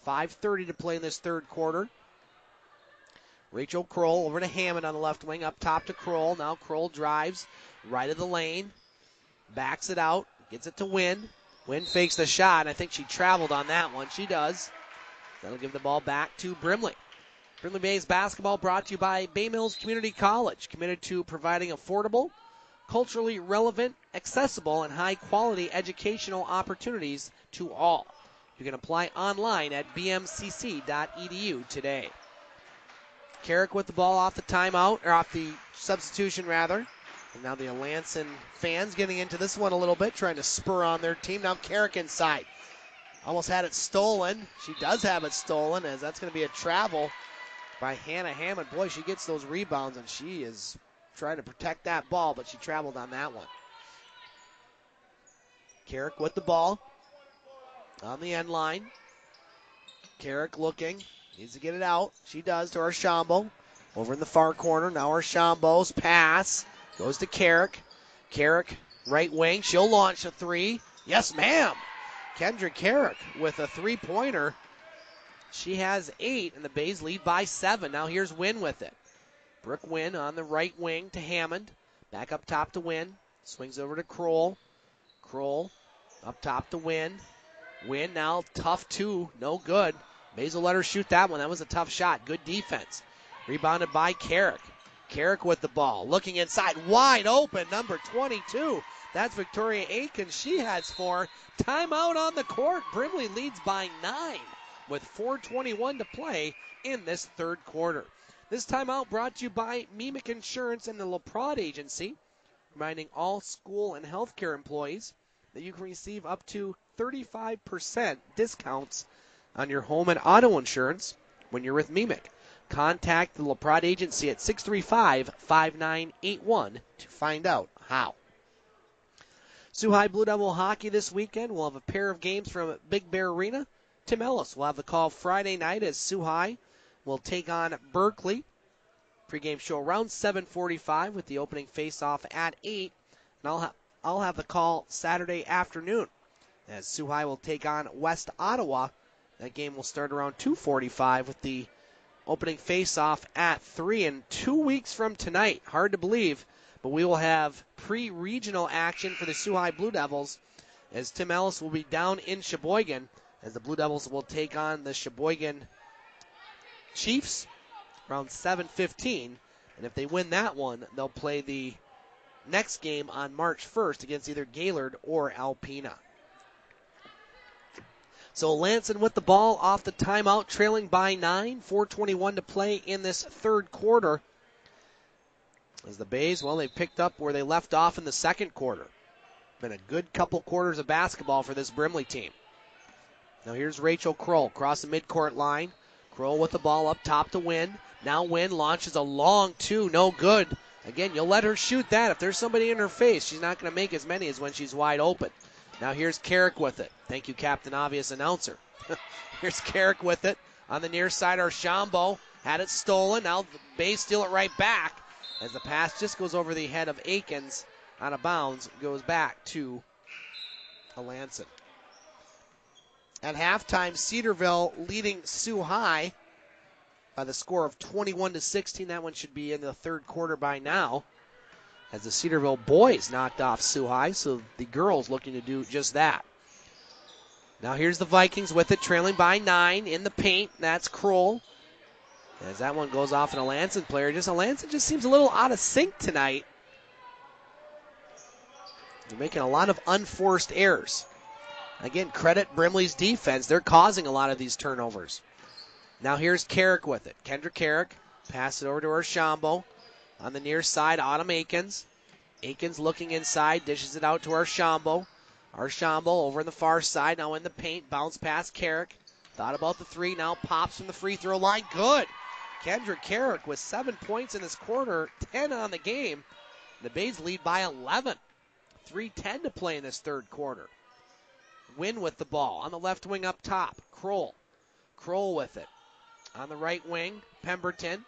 5:30 to play in this third quarter. Rachel Kroll over to Hammond on the left wing, up top to Kroll. Now Kroll drives right of the lane, backs it out, gets it to Wynn. Wynn fakes the shot. I think she traveled on that one. She does. That'll give the ball back to Brimley. Brimley Bays basketball brought to you by Bay Mills Community College, committed to providing affordable, culturally relevant, accessible, and high-quality educational opportunities to all. You can apply online at bmcc.edu today. Carrick with the ball off the timeout, or off the substitution rather. And now the Alanson fans getting into this one a little bit, trying to spur on their team. Now Carrick inside. Almost had it stolen. She does have it stolen, as that's going to be a travel by Hannah Hammond. Boy, she gets those rebounds, and she is trying to protect that ball, but she traveled on that one. Carrick with the ball on the end line. Carrick looking. Needs to get it out. She does to Archambault. Over in the far corner. Now Archambault's pass goes to Carrick. Carrick, right wing. She'll launch a 3. Yes, ma'am. Kendra Carrick with a 3-pointer. She has 8, and the Bays lead by 7. Now here's Wynn with it. Brooke Wynn on the right wing to Hammond. Back up top to Wynn. Swings over to Kroll. Kroll up top to Wynn. Wynn now tough 2. No good. Bays will let her shoot that one. That was a tough shot. Good defense. Rebounded by Carrick. Carrick with the ball. Looking inside. Wide open. Number 22. That's Victoria Aiken. She has 4. Timeout on the court. Brimley leads by 9 with 4:21 to play in this third quarter. This timeout brought to you by Mimic Insurance and the LaPrade Agency, reminding all school and healthcare employees that you can receive up to 35% discounts on your home and auto insurance when you're with Mimic. Contact the LaPrade Agency at 635-5981 to find out how. Sioux High Blue Devil hockey this weekend. We'll have a pair of games from Big Bear Arena. Tim Ellis will have the call Friday night as Sioux High will take on Berkeley. Pre-game show around 7:45 with the opening face-off at 8. And I'll have the call Saturday afternoon as Sioux High will take on West Ottawa. That game will start around 2:45 with the opening face-off at 3. And 2 weeks from tonight, hard to believe, but we will have pre-regional action for the Sioux High Blue Devils as Tim Ellis will be down in Sheboygan as the Blue Devils will take on the Sheboygan Chiefs around 7:15. And if they win that one, they'll play the next game on March 1st against either Gaylord or Alpena. So Alanson with the ball off the timeout, trailing by 9. 4:21 to play in this third quarter. As the Bays, well, they picked up where they left off in the second quarter. Been a good couple quarters of basketball for this Brimley team. Now here's Rachel Kroll across the midcourt line. Kroll with the ball up top to Wynn. Now Wynn launches a long two, no good. Again, you'll let her shoot that. If there's somebody in her face, she's not going to make as many as when she's wide open. Now here's Carrick with it. Thank you, Captain Obvious Announcer. Here's Carrick with it. On the near side, Archambault had it stolen. Now the Bays steal it right back as the pass just goes over the head of Akins out of bounds. Goes back to Alanson. At halftime, Cedarville leading Sioux High by the score of 21-16. That one should be in the third quarter by now, as the Cedarville boys knocked off Sioux High, so the girls looking to do just that. Now here's the Vikings with it, trailing by 9 in the paint. That's Kroll. As that one goes off an Alanson player. Alanson just seems a little out of sync tonight. They're making a lot of unforced errors. Again, credit Brimley's defense. They're causing a lot of these turnovers. Now here's Carrick with it. Kendra Carrick. Pass it over to Archambault. On the near side, Autumn Akins. Akins looking inside, dishes it out to Archambault. Archambault over on the far side, now in the paint. Bounce pass Carrick. Thought about the three, now pops from the free throw line. Good. Kendra Carrick with 7 points in this quarter, 10 on the game. The Bays lead by 11. 3:10 to play in this third quarter. Wynn with the ball on the left wing up top. Kroll with it. On the right wing, Pemberton.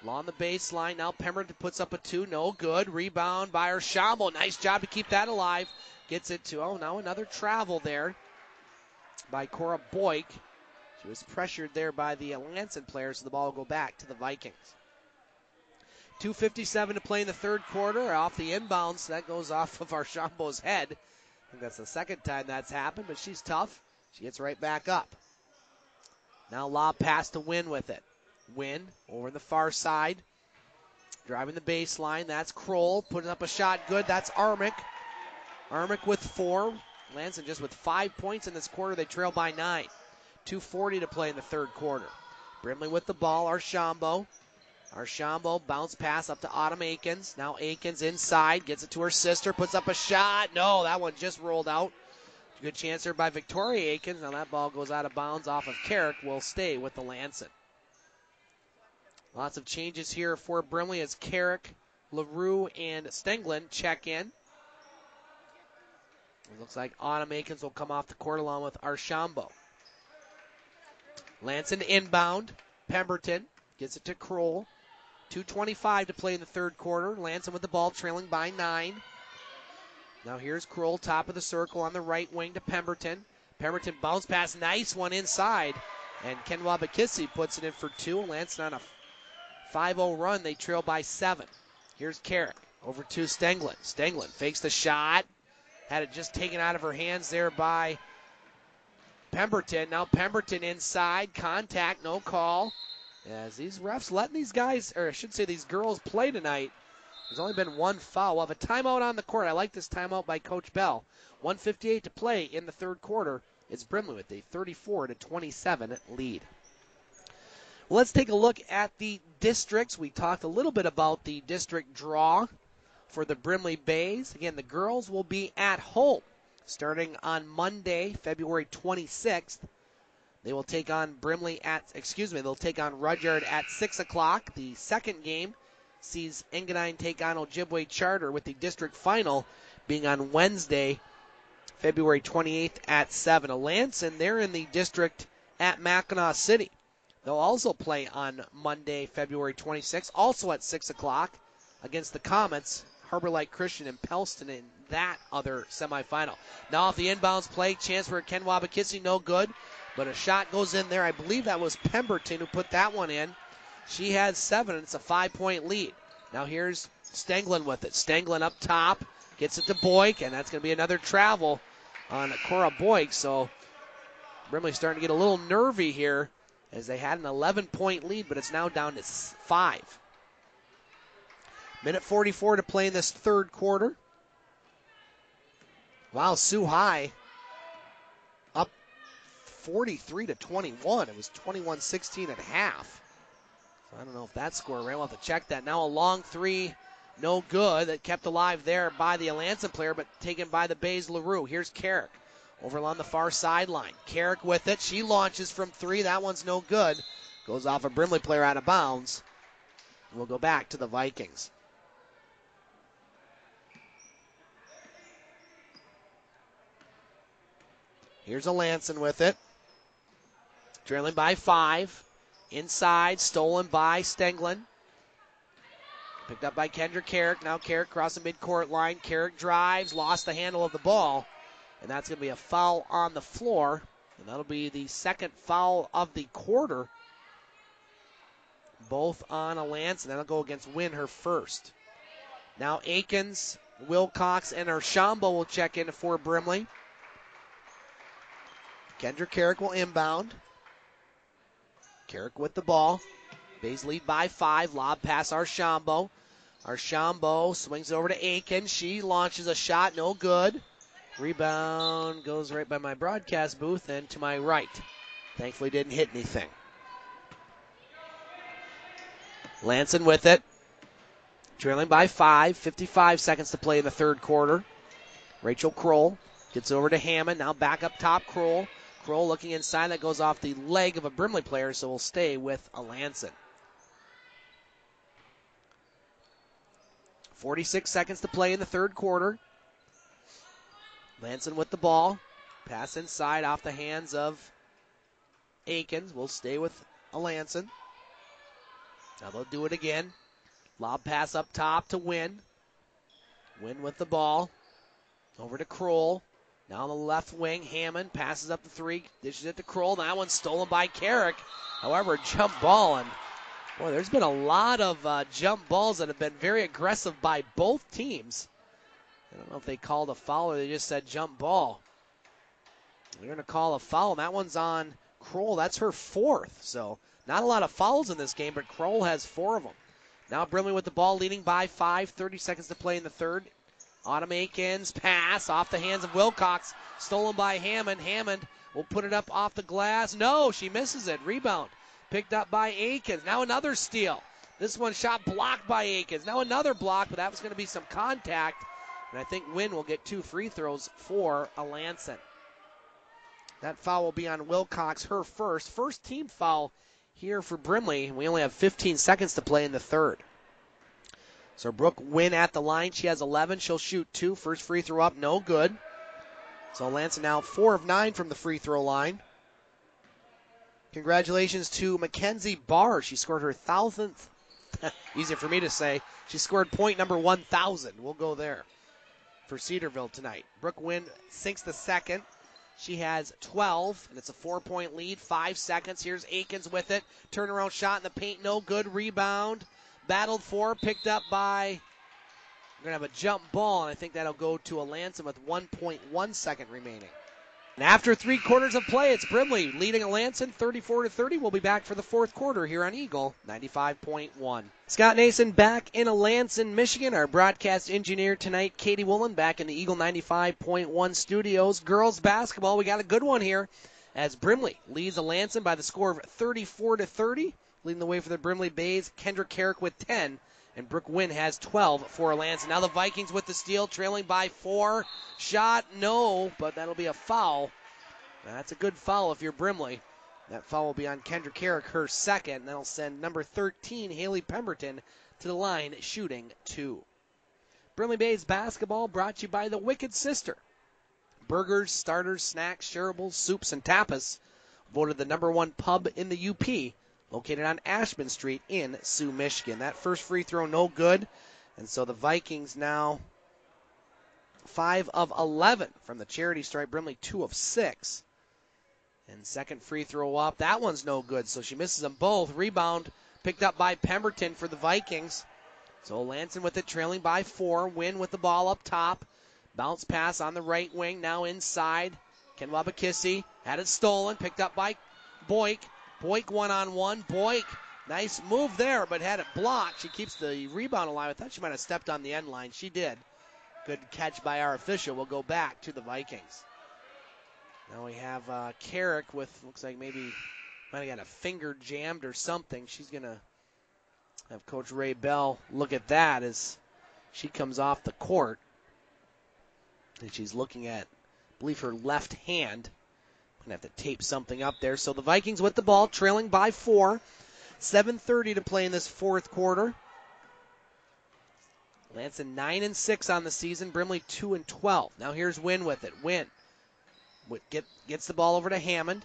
Along the baseline, now Pemberton puts up a two, no good. Rebound by Archambault. Nice job to keep that alive. Gets it to, now another travel there by Cora Boyk. She was pressured there by the Alanson players, so the ball will go back to the Vikings. 2:57 to play in the third quarter. Off the inbounds, that goes off of Archambault's head. I think that's the second time that's happened, but she's tough. She gets right back up. Now lob pass to Wynn with it. Wynn over on the far side. Driving the baseline. That's Kroll. Putting up a shot. Good. That's Armick. Armick with 4. Alanson just with 5 points in this quarter. They trail by 9. 2:40 to play in the third quarter. Brimley with the ball. Archambault. Archambault bounce pass up to Autumn Akins. Now Akins inside. Gets it to her sister. Puts up a shot. No, that one just rolled out. Good chance there by Victoria Akins. Now that ball goes out of bounds off of Carrick. Will stay with Alanson. Lots of changes here for Brimley as Carrick, LaRue, and Stenglin check in. It looks like Autumn Akins will come off the court along with Archambault. Alanson inbound. Pemberton gets it to Kroll. 2:25 to play in the third quarter. Alanson with the ball, trailing by 9. Now here's Kroll, top of the circle on the right wing to Pemberton. Pemberton bounce pass, nice one inside. And Ken Wabakisi puts it in for 2. Alanson on a 5-0 run. They trail by 7. Here's Carrick over to Stenglin. Stenglin fakes the shot. Had it just taken out of her hands there by Pemberton. Now Pemberton inside. Contact, no call. As these refs letting these guys, or I should say these girls, play tonight. There's only been one foul. We'll have a timeout on the court. I like this timeout by Coach Bell. 1:58 to play in the third quarter. It's Brimley with a 34-27 lead. Well, let's take a look at the districts. We talked a little bit about the district draw for the Brimley Bays. Again, the girls will be at home starting on Monday, February 26th. They will take on they'll take on Rudyard at 6 o'clock. The second game sees Engadine take on Ojibwe Charter, with the district final being on Wednesday, February 28th at 7. Alanson, they're in the district at Mackinac City. They'll also play on Monday, February 26th, also at 6 o'clock against the Comets, Harbor Light Christian and Pelston in that other semifinal. Now off the inbounds play, chance for Ken Wabakisi, no good, but a shot goes in there. I believe that was Pemberton who put that one in. She has 7, and it's a 5-point lead. Now here's Stenglin with it. Stenglin up top, gets it to Boyk, and that's going to be another travel on Cora Boyk. So Brimley's starting to get a little nervy here, as they had an 11-point lead, but it's now down to 5. Minute 44 to play in this third quarter. Wow, Sioux High up 43-21. It was 21-16 at half. So I don't know if that score ran. We'll have to check that. Now a long three, No good. That kept alive there by the Alanson player, but taken by the Bays LaRue. Here's Carrick over on the far sideline. Carrick with it. She launches from 3. That one's no good. Goes off a Brimley player out of bounds. We'll go back to the Vikings. Here's Alanson with it. Trailing by 5. Inside, stolen by Stenglin. Picked up by Kendra Carrick. Now Carrick crossing midcourt line. Carrick drives, lost the handle of the ball. And that's going to be a foul on the floor. And that'll be the second foul of the quarter. Both on Alanson. That'll go against Wynn, her first. Now Akins, Wilcox, and Archambault will check in for Brimley. Kendra Carrick will inbound. Carrick with the ball. Bays lead by 5. Lob pass Archambault. Archambault swings over to Akins. She launches a shot. No good. Rebound goes right by my broadcast booth and to my right. Thankfully didn't hit anything. Alanson with it. Trailing by 5. 55 seconds to play in the third quarter. Rachel Kroll gets over to Hammond. Now back up top, Kroll. Kroll looking inside. That goes off the leg of a Brimley player, so we'll stay with Alanson. 46 seconds to play in the third quarter. Alanson with the ball. Pass inside off the hands of Akins. We'll stay with Alanson. Now they'll do it again. Lob pass up top to Wynn. Wynn with the ball. Over to Kroll. Now on the left wing, Hammond passes up the 3, dishes it to Kroll. That one's stolen by Carrick. However, jump ball, and boy, there's been a lot of jump balls that have been very aggressive by both teams. I don't know if they called a foul or they just said jump ball. They're going to call a foul, and that one's on Kroll. That's her 4th, so not a lot of fouls in this game, but Kroll has 4 of them. Now Brimley with the ball, leading by 5, 30 seconds to play in the third. Autumn Akins, pass off the hands of Wilcox, stolen by Hammond. Hammond will put it up off the glass. No, she misses it. Rebound picked up by Akins. Now another steal. This one shot blocked by Akins. Now another block, but that was going to be some contact. And I think Wynn will get 2 free throws for Alanson. That foul will be on Wilcox, her first team foul here for Brimley. We only have 15 seconds to play in the third. So Brooke Wynn at the line. She has 11. She'll shoot 2. First free throw up, no good. So Alanson now 4 of 9 from the free throw line. Congratulations to Mackenzie Barr. She scored her 1,000th. Easy for me to say. She scored point number 1,000. We'll go there for Cedarville tonight. Brooke Wynn sinks the second. She has 12, and it's a 4-point lead. 5 seconds. Here's Akins with it. Turnaround shot in the paint, no good. Rebound. Battled for, picked up by, we're going to have a jump ball, and I think that'll go to Alanson with 1.1 second remaining. And after 3 quarters of play, it's Brimley leading Alanson 34-30. We'll be back for the fourth quarter here on Eagle 95.1. Scott Nason back in Alanson, Michigan. Our broadcast engineer tonight, Katie Woolen, back in the Eagle 95.1 studios. Girls basketball, we got a good one here as Brimley leads Alanson by the score of 34-30. Leading the way for the Brimley Bays, Kendra Carrick with 10, and Brooke Wynn has 12 for Alanson. Now the Vikings with the steal, trailing by 4. Shot, no, but that'll be a foul. Now that's a good foul if you're Brimley. That foul will be on Kendra Carrick, her second, and that'll send number 13, Haley Pemberton, to the line, shooting 2. Brimley Bays basketball brought to you by the Wicked Sister. Burgers, starters, snacks, shareables, soups, and tapas. Voted the number 1 pub in the UP. Located on Ashman Street in Sioux, Michigan. That first free throw, no good. And so the Vikings now 5 of 11 from the charity stripe. Brimley 2 of 6. And second free throw up. That one's no good, so she misses them both. Rebound picked up by Pemberton for the Vikings. So Alanson with it, trailing by 4. Wynn with the ball up top. Bounce pass on the right wing, now inside. Ken Wabakissi had it stolen, picked up by Boyk. Boyk one-on-one. Boyk, nice move there, but had it blocked. She keeps the rebound alive. I thought she might have stepped on the end line. She did. Good catch by our official. We'll go back to the Vikings. Now we have Carrick with, looks like maybe might have got a finger jammed or something. She's going to have Coach Ray Bell look at that as She comes off the court. And she's looking at, I believe, her left hand. Going to have to tape something up there. So the Vikings with the ball, trailing by 4. 7:30 to play in this fourth quarter. Alanson 9-6 on the season. Brimley 2-12. Now here's Wynn with it. Wynn gets the ball over to Hammond.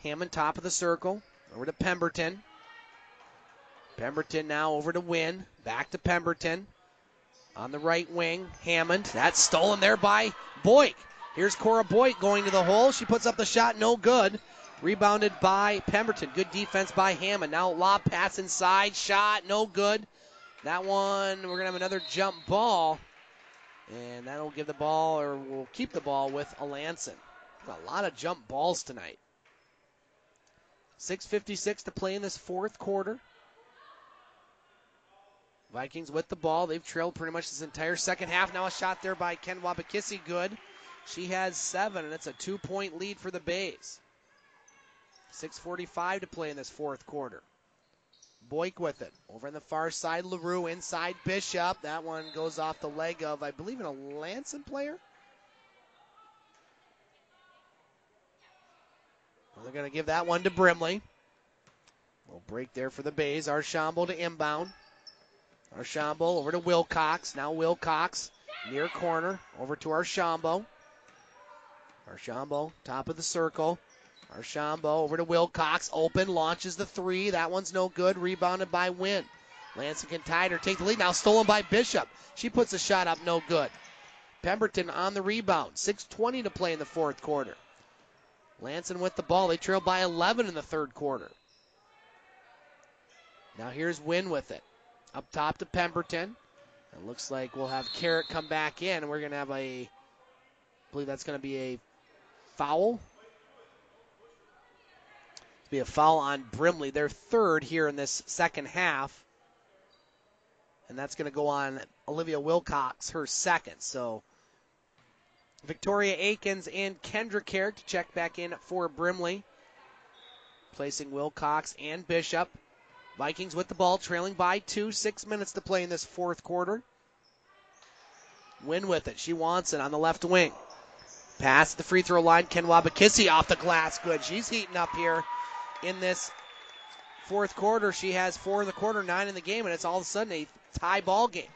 Hammond top of the circle. Over to Pemberton. Pemberton now over to Wynn. Back to Pemberton. On the right wing, Hammond. That's stolen there by Boyk. Here's Cora Boyk going to the hole. She puts up the shot, no good. Rebounded by Pemberton. Good defense by Hammond. Now lob pass inside. Shot, no good. That one, we're going to have another jump ball. And that'll give the ball, or we'll keep the ball with Alanson. A lot of jump balls tonight. 6:56 to play in this fourth quarter. Vikings with the ball. They've trailed pretty much this entire second half. Now a shot there by Ken Wabakisi. Good. She has 7, and it's a 2-point lead for the Bays. 6:45 to play in this fourth quarter. Boyk with it. Over on the far side, LaRue inside Bishop. That one goes off the leg of, I believe, an Alanson player. Well, they're going to give that one to Brimley. Little break there for the Bays. Archambault to inbound. Archambault over to Wilcox. Now Wilcox near corner. Over to Archambault. Archambault, top of the circle. Archambault over to Wilcox. Open, launches the 3. That one's no good. Rebounded by Wynn. Lansing can tie it or take the lead. Now stolen by Bishop. She puts a shot up, no good. Pemberton on the rebound. 6:20 to play in the fourth quarter. Alanson with the ball. They trail by 11 in the third quarter. Now here's Wynn with it. Up top to Pemberton. It looks like we'll have Carrick come back in, and we're going to have I believe that's going to be a foul. It'll be a foul on Brimley. They're third here in this second half. And that's going to go on Olivia Wilcox, her second. So Victoria Akins and Kendra Carrick to check back in for Brimley. Placing Wilcox and Bishop. Vikings with the ball, trailing by 2. 6 minutes to play in this fourth quarter. Wynn with it. She wants it on the left wing. Pass at the free throw line. Ken Wabakisi off the glass. Good. She's heating up here in this fourth quarter. She has 4 in the quarter, 9 in the game, and it's all of a sudden a tie ball game.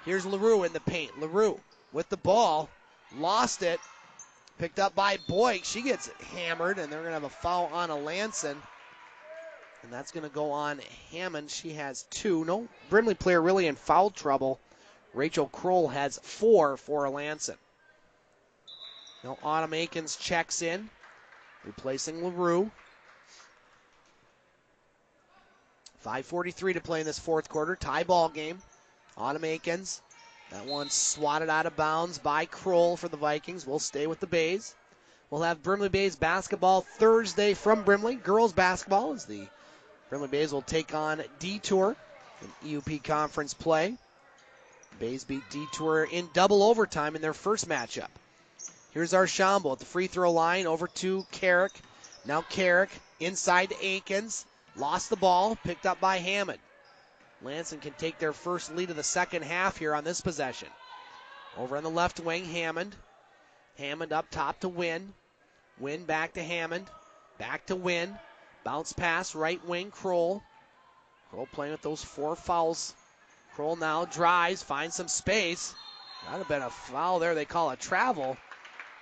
Here's LaRue in the paint. LaRue with the ball. Lost it. Picked up by Boyk. She gets hammered, and they're going to have a foul on Alanson. And that's going to go on Hammond. She has 2. No Brimley player really in foul trouble. Rachel Kroll has 4 for Alanson. Now Autumn Akins checks in, replacing LaRue. 5:43 to play in this fourth quarter. Tie ball game. Autumn Akins. That one swatted out of bounds by Kroll for the Vikings. We'll stay with the Bays. We'll have Brimley Bays basketball Thursday from Brimley. Girls basketball is the Brimley Bays will take on Detour in EUP conference play. Bays beat Detour in double overtime in their first matchup. Here's Archambault at the free throw line over to Carrick. Now Carrick inside to Akins. Lost the ball, picked up by Hammond. Alanson can take their first lead of the second half here on this possession. Over on the left wing, Hammond. Hammond up top to Wynn. Wynn back to Hammond. Back to Wynn. Bounce pass, right wing, Kroll. Kroll playing with those 4 fouls. Kroll now drives, finds some space. That would have been a foul there. They call a travel.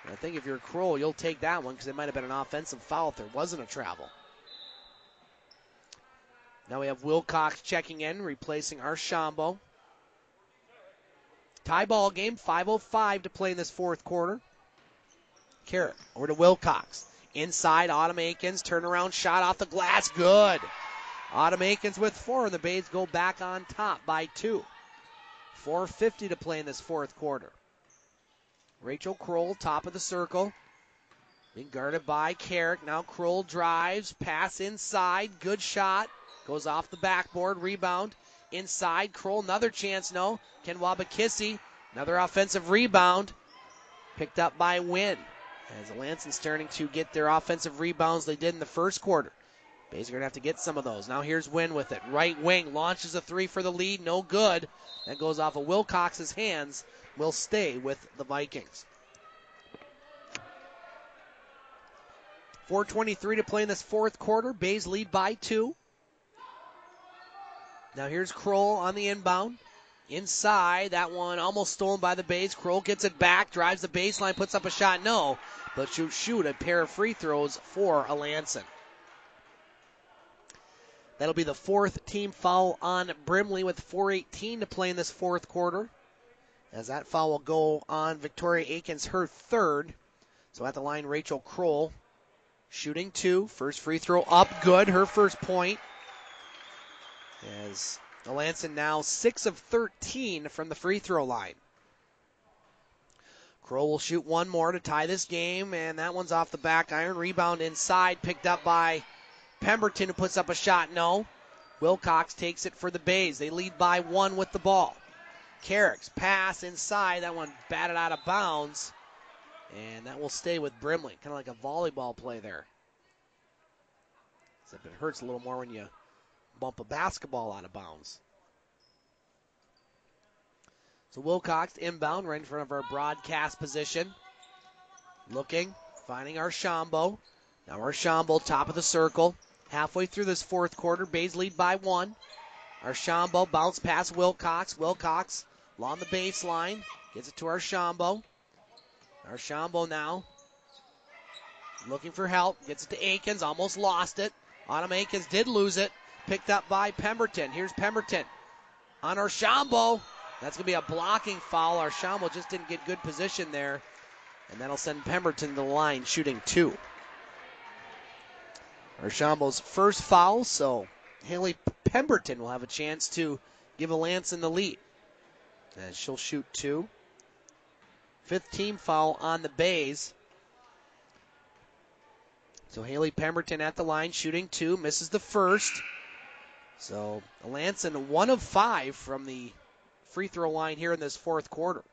And I think if you're Kroll, you'll take that one because it might have been an offensive foul if there wasn't a travel. Now we have Wilcox checking in, replacing Archambault. Tie ball game, 5:05 to play in this fourth quarter. Carrick over to Wilcox. Inside, Autumn Akins, turnaround shot off the glass, good. Autumn Akins with 4, and the Bays go back on top by 2. 4:50 to play in this fourth quarter. Rachel Kroll, top of the circle. Being guarded by Carrick. Now Kroll drives, pass inside, good shot. Goes off the backboard, rebound. Inside, Kroll, another chance, no. Ken Wabakisi, another offensive rebound. Picked up by Wynn. As Alanson starting to get their offensive rebounds they did in the first quarter. Bays are going to have to get some of those. Now here's Wynn with it. Right wing launches a three for the lead. No good. That goes off of Wilcox's hands. Will stay with the Vikings. 4:23 to play in this fourth quarter. Bays lead by 2. Now here's Kroll on the inbound. Inside, that one almost stolen by the Bays. Kroll gets it back, drives the baseline, puts up a shot. No, but shoot a pair of free throws for Alanson. That'll be the 4th team foul on Brimley with 4:18 to play in this fourth quarter. As that foul will go on Victoria Aikens, her 3rd. So at the line, Rachel Kroll shooting 2. First free throw up, good. Her first point. As Alanson now 6 of 13 from the free throw line. Kroll will shoot one more to tie this game, and that one's off the back iron. Rebound inside, picked up by Pemberton, who puts up a shot. No. Wilcox takes it for the Bays. They lead by 1 with the ball. Carrick's pass inside. That one batted out of bounds. And that will stay with Brimley. Kind of like a volleyball play there. Except it hurts a little more when you bump a basketball out of bounds. So Wilcox inbound right in front of our broadcast position. Looking, finding Archambault. Now Archambault, top of the circle. Halfway through this fourth quarter, Bays lead by 1. Archambault bounce past Wilcox. Wilcox along the baseline. Gets it to Archambault. Archambault now looking for help. Gets it to Aikens. Almost lost it. Autumn Aikens did lose it. Picked up by Pemberton. Here's Pemberton on Archambault. That's going to be a blocking foul. Archambault just didn't get good position there. And that'll send Pemberton to the line shooting 2. Archambault's first foul, so Haley Pemberton will have a chance to give Alanson the lead. And she'll shoot 2. 5th team foul on the Bays. So Haley Pemberton at the line shooting 2, misses the first. So Alanson 1 of 5 from the free throw line here in this fourth quarter.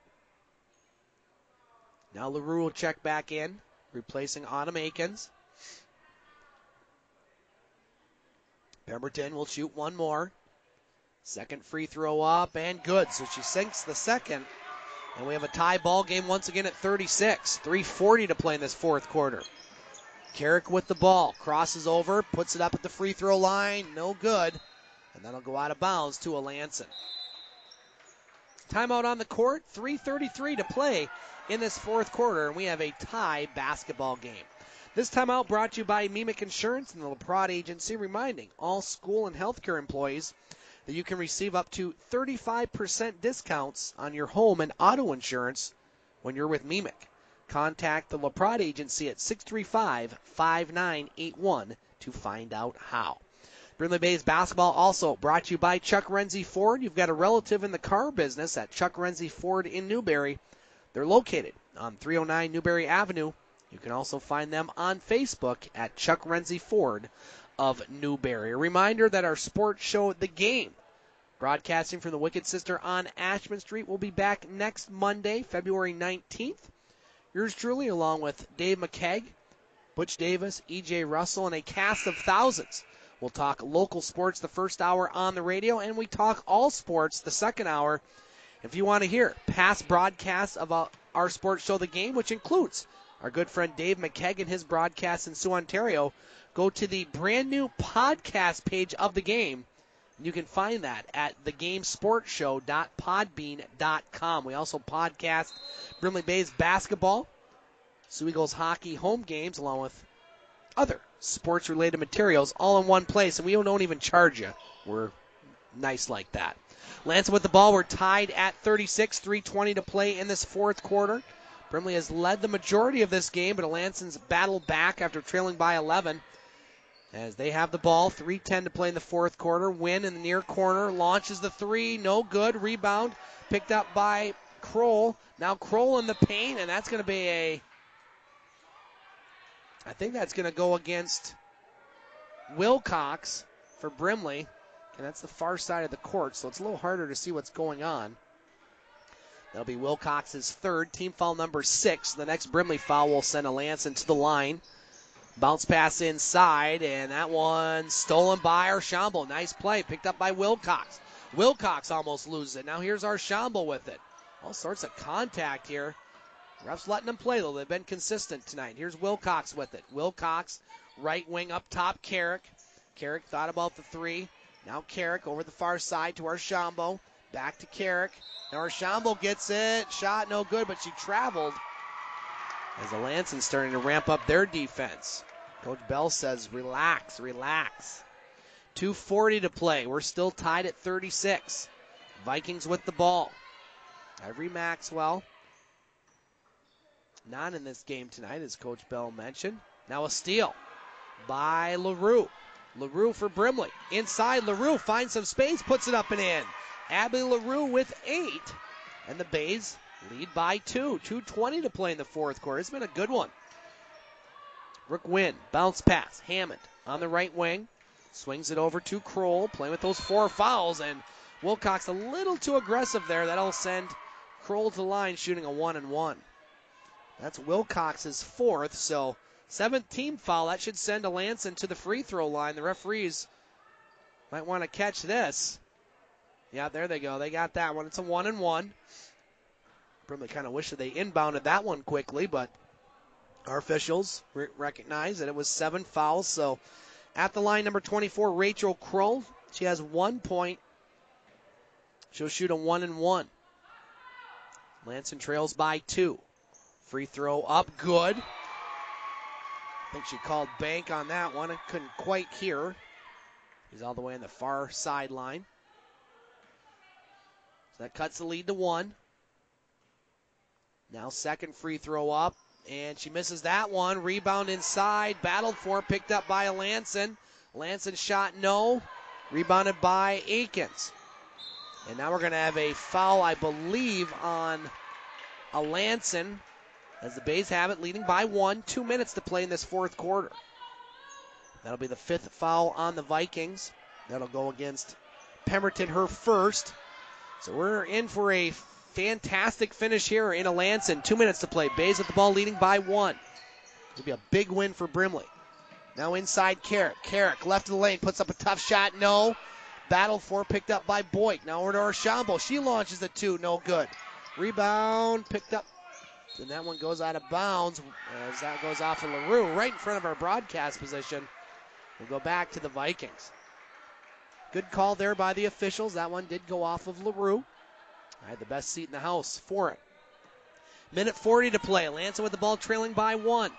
Now LaRue will check back in, replacing Autumn Aikens. Pemberton will shoot one more. Second free throw up and good. So she sinks the second. And we have a tie ball game once again at 36. 3:40 to play in this fourth quarter. Carrick with the ball. Crosses over. Puts it up at the free throw line. No good. And that'll go out of bounds to Alanson. Timeout on the court. 3:33 to play in this fourth quarter. And we have a tie basketball game. This timeout brought to you by Mimic Insurance and the LaPrade Agency, reminding all school and healthcare employees that you can receive up to 35% discounts on your home and auto insurance when you're with Mimic. Contact the LaPrade Agency at 635-5981 to find out how. Brimley Bays basketball also brought to you by Chuck Renzi Ford. You've got a relative in the car business at Chuck Renzi Ford in Newberry. They're located on 309 Newberry Avenue. You can also find them on Facebook at Chuck Renzi Ford of Newberry. A reminder that our sports show, The Game, broadcasting from the Wicked Sister on Ashman Street, will be back next Monday, February 19th. Yours truly, along with Dave McKegg, Butch Davis, E.J. Russell, and a cast of thousands. We'll talk local sports the first hour on the radio, and we talk all sports the second hour. If you want to hear past broadcasts of our sports show, The Game, which includes our good friend Dave McKegg and his broadcast in Sioux, Ontario, go to the brand new podcast page of The Game. You can find that at thegamesportshow.podbean.com. We also podcast Brimley Bays basketball, Sioux Eagles hockey home games, along with other sports-related materials all in one place, and we don't even charge you. We're nice like that. Alanson with the ball. We're tied at 36, 3:20 to play in this fourth quarter. Brimley has led the majority of this game, but Alanson's battled back after trailing by 11. As they have the ball, 3:10 to play in the fourth quarter. Wynn in the near corner, launches the three, no good. Rebound picked up by Kroll. Now Kroll in the paint, and that's going to be I think that's going to go against Wilcox for Brimley. And that's the far side of the court, so it's a little harder to see what's going on. That'll be Wilcox's 3rd, team foul number 6. The next Brimley foul will send Alanson to the line. Bounce pass inside, and that one stolen by Archambault. Nice play, picked up by Wilcox. Wilcox almost loses it. Now here's Archambault with it. All sorts of contact here. Refs letting them play, though. They've been consistent tonight. Here's Wilcox with it. Wilcox, right wing up top, Carrick. Carrick thought about the three. Now Carrick over the far side to Archambault. Back to Carrick. Now Archambault gets it. Shot no good, but she traveled. As Alanson's starting to ramp up their defense. Coach Bell says, relax, relax. 2:40 to play. We're still tied at 36. Vikings with the ball. Ivory Maxwell. Not in this game tonight, as Coach Bell mentioned. Now a steal by LaRue. LaRue for Brimley. Inside, LaRue finds some space, puts it up and in. Abby LaRue with 8. And the Bays lead by 2. 2:20 to play in the fourth quarter. It's been a good one. Brooke Wynn, bounce pass. Hammond on the right wing. Swings it over to Kroll, playing with those 4 fouls. And Wilcox a little too aggressive there. That'll send Kroll to the line shooting a 1-and-1. That's Wilcox's 4th, so 7th team foul. That should send Alanson to the free throw line. The referees might want to catch this. Yeah, there they go. They got that one. It's a 1-and-1. Brimley kind of wish that they inbounded that one quickly, but our officials recognize that it was 7 fouls. So at the line, number 24, Rachel Kroll. She has 1 point. She'll shoot a 1-and-1. Alanson trails by 2. Free throw up, good. I think she called bank on that one. I couldn't quite hear. He's all the way on the far sideline. So that cuts the lead to 1. Now second free throw up, and she misses that one. Rebound inside, battled for, picked up by Alanson. Alanson shot no, rebounded by Akins. And now we're going to have a foul, I believe, on Alanson, as the Bays have it, leading by 1. 2 minutes to play in this fourth quarter. That'll be the 5th foul on the Vikings. That'll go against Pemberton, her first. So we're in for a fantastic finish here in Alanson. 2 minutes to play. Bays with the ball, leading by 1. It'll be a big win for Brimley. Now inside Carrick. Carrick left of the lane, puts up a tough shot, no. Battled for, picked up by Boyk. Now over to Archambault. She launches the 2, no good. Rebound, picked up. And that one goes out of bounds as that goes off of LaRue right in front of our broadcast position. We'll go back to the Vikings. Good call there by the officials. That one did go off of LaRue. I had the best seat in the house for it. Minute 40 to play. Alanson with the ball trailing by 1.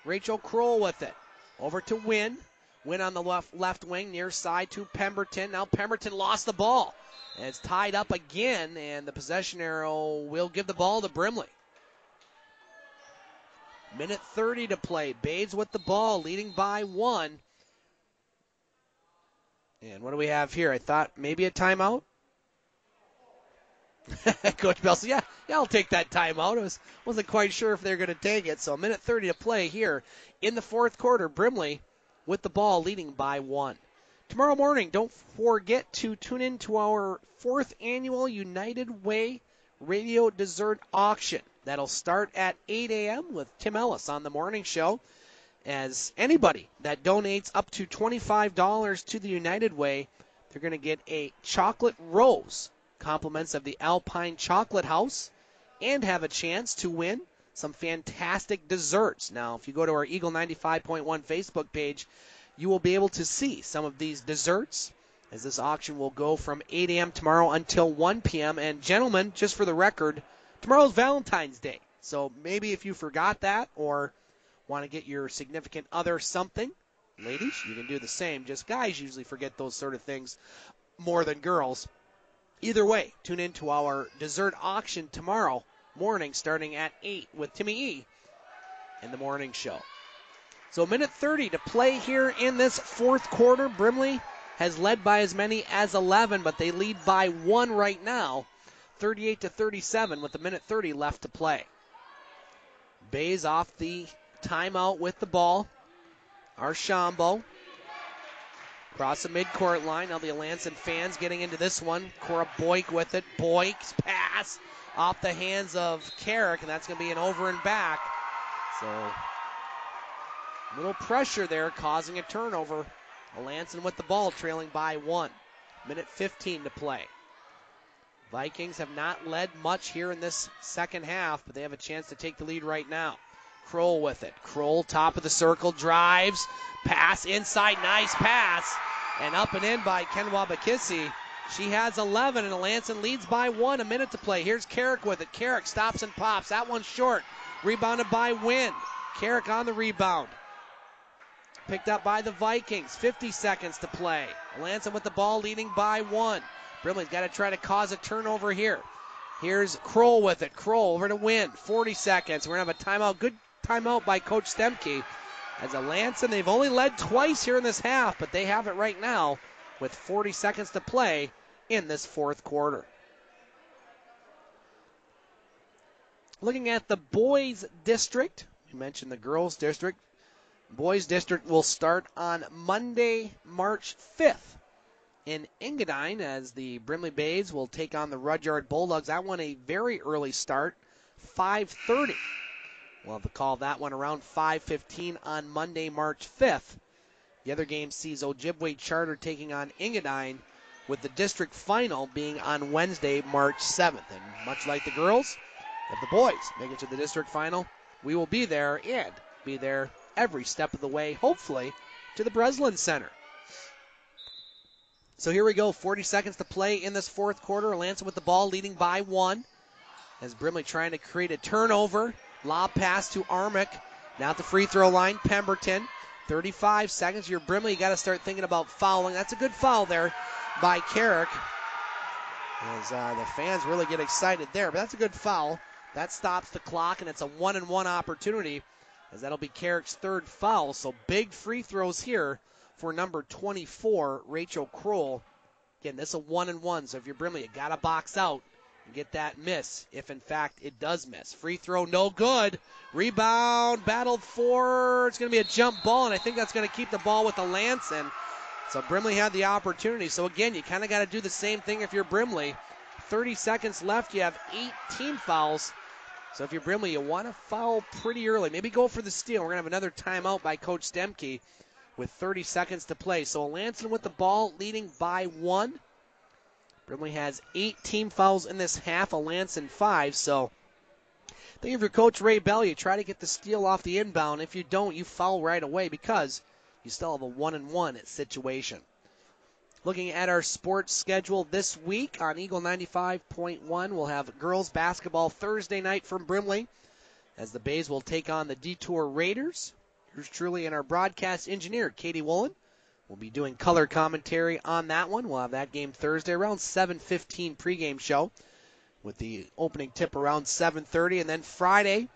Rachel Kroll with it. Over to Wynn. Wynn on the left wing, near side to Pemberton. Now Pemberton lost the ball. And it's tied up again, and the possession arrow will give the ball to Brimley. Minute 30 to play. Bays with the ball, leading by 1. And what do we have here? I thought maybe a timeout. Coach Bell said, yeah, I'll take that timeout. I wasn't quite sure if they were going to take it. So minute 30 to play here in the fourth quarter. Brimley with the ball, leading by 1. Tomorrow morning, don't forget to tune in to our 4th annual United Way Radio Dessert Auction. That'll start at 8 a.m. with Tim Ellis on the morning show. As anybody that donates up to $25 to the United Way, they're going to get a chocolate rose, compliments of the Alpine Chocolate House, and have a chance to win some fantastic desserts. Now, if you go to our Eagle 95.1 Facebook page, you will be able to see some of these desserts, as this auction will go from 8 a.m. tomorrow until 1 p.m. And gentlemen, just for the record, tomorrow's Valentine's Day. So maybe if you forgot that or want to get your significant other something, ladies, you can do the same. Just guys usually forget those sort of things more than girls. Either way, tune in to our dessert auction tomorrow morning starting at 8 with Timmy E in the morning show. So minute 30 to play here in this fourth quarter. Brimley has led by as many as 11, but they lead by 1 right now, 38-37 with a minute 30 left to play. Bays off the timeout with the ball. Archambault across the midcourt line. Now the Alanson fans getting into this one. Cora Boyk with it. Boyk's pass off the hands of Carrick, and that's going to be an over and back. So Little pressure there, causing a turnover. Alanson with the ball, trailing by 1. Minute 15 to play. Vikings have not led much here in this second half, but they have a chance to take the lead right now. Kroll with it. Kroll, top of the circle, drives, pass inside, nice pass, and up and in by Kenwa Bakissi. She has 11, and Alanson leads by 1. A minute to play. Here's Carrick with it. Carrick stops and pops. That one's short. Rebounded by Wynn. Carrick on the rebound. Picked up by the Vikings. 50 seconds to play. Alanson with the ball, leading by 1. Brimley's got to try to cause a turnover here. Here's Kroll with it. Kroll over to Wynn. 40 seconds. We're going to have a timeout. Good timeout by Coach Stemke. As Alanson, they've only led twice here in this half, but they have it right now with 40 seconds to play in this fourth quarter. Looking at the boys district, we mentioned the girls district. Boys district will start on Monday, March 5th in Engadine as the Brimley Bays will take on the Rudyard Bulldogs. That one a very early start, 5:30. We'll have to call that one around 5:15 on Monday, March 5th. The other game sees Ojibwe Charter taking on Engadine, with the district final being on Wednesday, March 7th. And much like the girls, if the boys make it to the district final, we will be there and be there every step of the way, hopefully, to the Breslin Center. So here we go, 40 seconds to play in this fourth quarter. Alanson with the ball, leading by 1. As Brimley trying to create a turnover. Lob pass to Armick. Now at the free throw line, Pemberton. 35 seconds. You're Brimley, you got to start thinking about fouling. That's a good foul there by Carrick. As the fans really get excited there, but that's a good foul. That stops the clock, and it's a 1-and-1 opportunity, as that'll be Carrick's third foul. So big free throws here for number 24, Rachel Kroll. Again, this is a 1-and-1, so if you're Brimley, you got to box out and get that miss, if in fact it does miss. Free throw, no good. Rebound, battled for. It's going to be a jump ball, and I think that's going to keep the ball with Alanson. So Brimley had the opportunity. So again, you kind of got to do the same thing if you're Brimley. 30 seconds left. You have 18 fouls. So if you're Brimley, you want to foul pretty early. Maybe go for the steal. We're going to have another timeout by Coach Stemke with 30 seconds to play. So Alanson with the ball, leading by 1. Brimley has 8 team fouls in this half. Alanson 5. So I think if you're Coach Ray Bell, you try to get the steal off the inbound. If you don't, you foul right away because you still have a 1-and-1 situation. Looking at our sports schedule this week on Eagle 95.1, we'll have girls basketball Thursday night from Brimley as the Bays will take on the Detour Raiders. Yours truly and our broadcast engineer, Katie Woolen, will be doing color commentary on that one. We'll have that game Thursday around 7:15 pregame show with the opening tip around 7:30. And then Friday,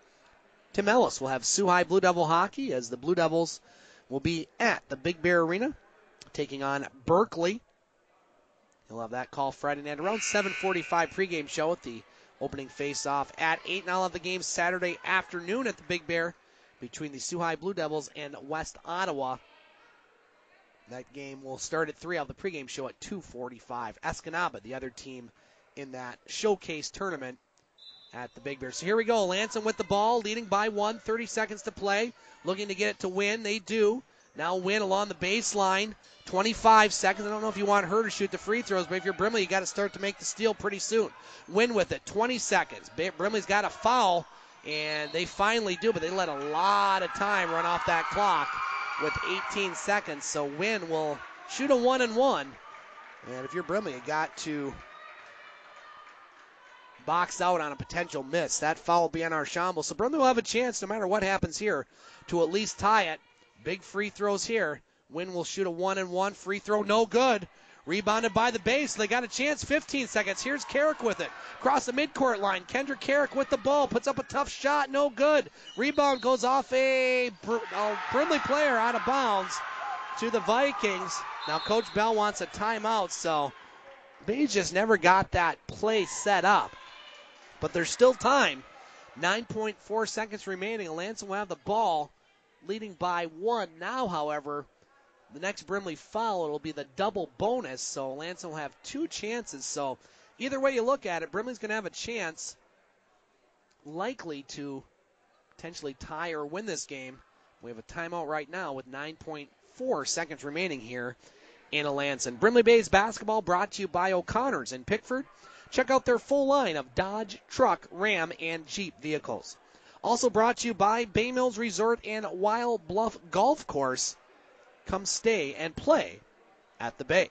Tim Ellis will have Sioux High Blue Devil hockey as the Blue Devils will be at the Big Bear Arena taking on Berkeley. He'll have that call Friday night around 7:45 pregame show with the opening face-off at 8. And I'll have the game Saturday afternoon at the Big Bear between the Sioux High Blue Devils and West Ottawa. That game will start at 3. I'll have the pregame show at 2:45. Escanaba, the other team in that showcase tournament at the Big Bear. So here we go. Alanson with the ball, leading by 1. 30 seconds to play. Looking to get it to Wynn. They do. Now Wynn along the baseline. 25 seconds. I don't know if you want her to shoot the free throws, but if you're Brimley, you got to start to make the steal pretty soon. Wynn with it. 20 seconds. Brimley's got a foul, and they finally do, but they let a lot of time run off that clock with 18 seconds. So Wynn will shoot a 1-and-1. And if you're Brimley, you got to box out on a potential miss. That foul will be on Archambault. So Brimley will have a chance, no matter what happens here, to at least tie it. Big free throws here. Wynn will shoot a 1-and-1. Free throw, no good. Rebounded by the base. They got a chance. 15 seconds. Here's Carrick with it. Across the midcourt line. Kendra Carrick with the ball. Puts up a tough shot. No good. Rebound goes off a Brimley player out of bounds to the Vikings. Now Coach Bell wants a timeout, so Bays just never got that play set up. But there's still time. 9.4 seconds remaining. Alanson will have the ball, leading by 1. Now, however, the next Brimley foul, it'll be the double bonus, so Alanson will have 2 chances. So either way you look at it, Brimley's going to have a chance likely to potentially tie or win this game We have a timeout right now with 9.4 seconds remaining here in Alanson. Brimley Bays basketball brought to you by O'Connor's in Pickford. Check out their full line of Dodge, truck, Ram, and Jeep vehicles. Also brought to you by Bay Mills Resort and Wild Bluff Golf Course. Come stay and play at the Bay.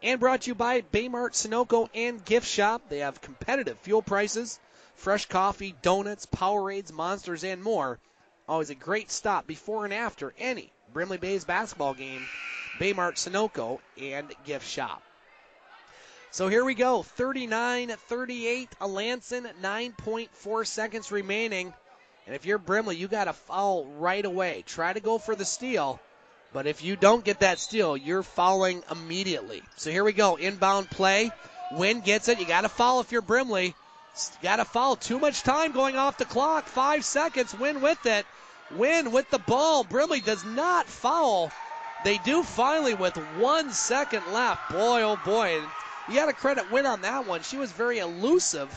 And brought to you by Baymart, Sunoco, and Gift Shop. They have competitive fuel prices, fresh coffee, donuts, Powerades, Monsters, and more. Always a great stop before and after any Brimley Bays basketball game. Baymart, Sunoco, and Gift Shop. So here we go, 39-38, Alanson, 9.4 seconds remaining. And if you're Brimley, you got to foul right away. Try to go for the steal, but if you don't get that steal, you're fouling immediately. So here we go, inbound play. Wynn gets it. You got to foul if you're Brimley. You got to foul. Too much time going off the clock. 5 seconds. Wynn with it. Wynn with the ball. Brimley does not foul. They do finally with 1 second left. Boy, oh boy. You got to credit Wynn on that one. She was very elusive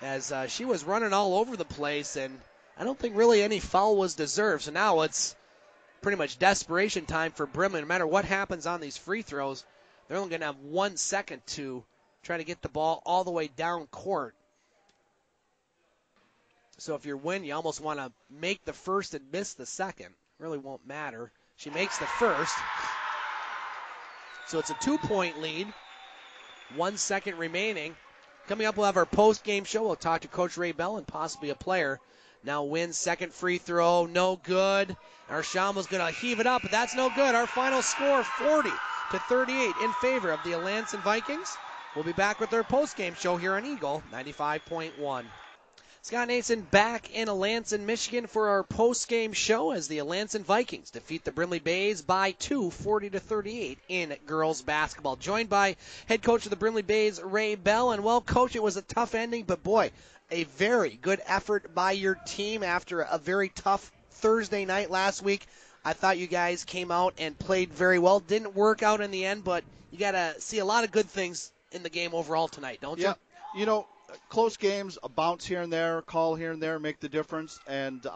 as she was running all over the place, and I don't think really any foul was deserved. So now it's pretty much desperation time for Brimley. No matter what happens on these free throws, they're only going to have 1 second to try to get the ball all the way down court. So if you're Wynn, you almost want to make the first and miss the second. Really won't matter. She makes the first. So it's a 2-point lead. 1 second remaining. Coming up, we'll have our post-game show. We'll talk to Coach Ray Bell and possibly a player. Now Wynn's second free throw, no good. Arshambo's going to heave it up, but that's no good. Our final score, 40-38 in favor of the Alanson Vikings. We'll be back with our post-game show here on Eagle 95.1. Scott Nason back in Alanson, Michigan for our post-game show as the Alanson Vikings defeat the Brimley Bays by 2, 40-38 in girls basketball. Joined by head coach of the Brimley Bays, Ray Bell. And, well, Coach, it was a tough ending, but, boy, a very good effort by your team after a very tough Thursday night last week. I thought you guys came out and played very well. Didn't work out in the end, but you got to see a lot of good things in the game overall tonight, don't you? Yeah, you know, close games, a bounce here and there, a call here and there make the difference, and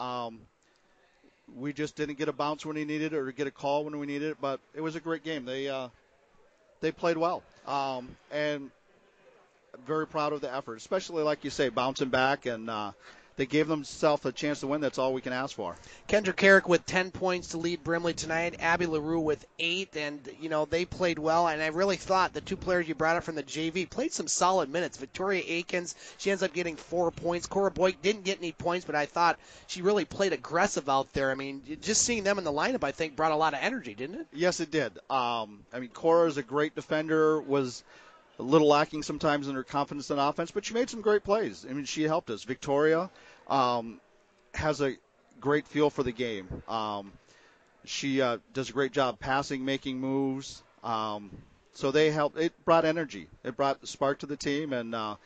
we just didn't get a bounce when we needed it or get a call when we needed it, but it was a great game. They played well, and very proud of the effort, especially, like you say, bouncing back, and they gave themselves a chance to win. That's all we can ask for. Kendra Carrick with 10 points to lead Brimley tonight. Abby LaRue with 8, and, you know, they played well. And I really thought the two players you brought up from the JV played some solid minutes. Victoria Akins, she ends up getting 4 points. Cora Boyk didn't get any points, but I thought she really played aggressive out there. I mean, just seeing them in the lineup, I think, brought a lot of energy, didn't it? Yes, it did. I mean, Cora is a great defender, was a little lacking sometimes in her confidence in offense, but she made some great plays. I mean, she helped us. Victoria has a great feel for the game. She does a great job passing, making moves. So they helped. It brought energy. It brought the spark to the team, and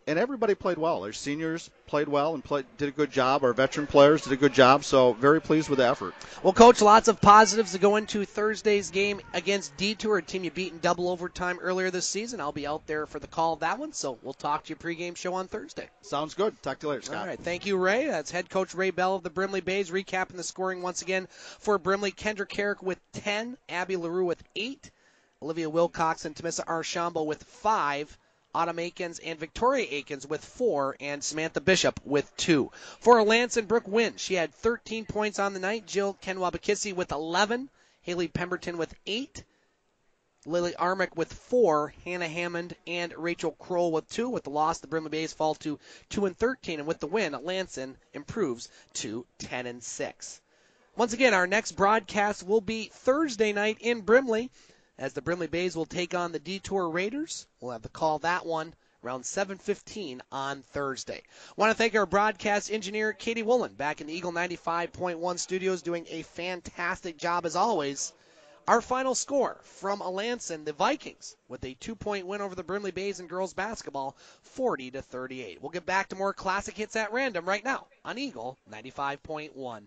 everybody played well. Our seniors played well and did a good job. Our veteran players did a good job, so very pleased with the effort. Well, Coach, lots of positives to go into Thursday's game against Detour, a team you beat in double overtime earlier this season. I'll be out there for the call of that one, so we'll talk to you pregame show on Thursday. Sounds good. Talk to you later, Scott. All right, thank you, Ray. That's head coach Ray Bell of the Brimley Bays, recapping the scoring once again for Brimley. Kendra Carrick with 10, Abby LaRue with 8, Olivia Wilcox and Tamissa Arshambo with 5, Autumn Akins and Victoria Akins with 4, and Samantha Bishop with 2. For Alanson, Brooke Wynn, she had 13 points on the night. Jill Kenwabakisi with 11. Haley Pemberton with 8. Lily Armick with 4. Hannah Hammond and Rachel Kroll with 2. With the loss, the Brimley Bays fall to 2-13, and with the win, Alanson improves to 10-6. Once again, our next broadcast will be Thursday night in Brimley, as the Brimley Bays will take on the Detour Raiders. We'll have to call that one around 7:15 on Thursday. Want to thank our broadcast engineer, Katie Woolen, back in the Eagle 95.1 studios, doing a fantastic job as always. Our final score from Alanson, the Vikings, with a 2-point win over the Brimley Bays in girls basketball, 40-38. We'll get back to more classic hits at random right now on Eagle 95.1.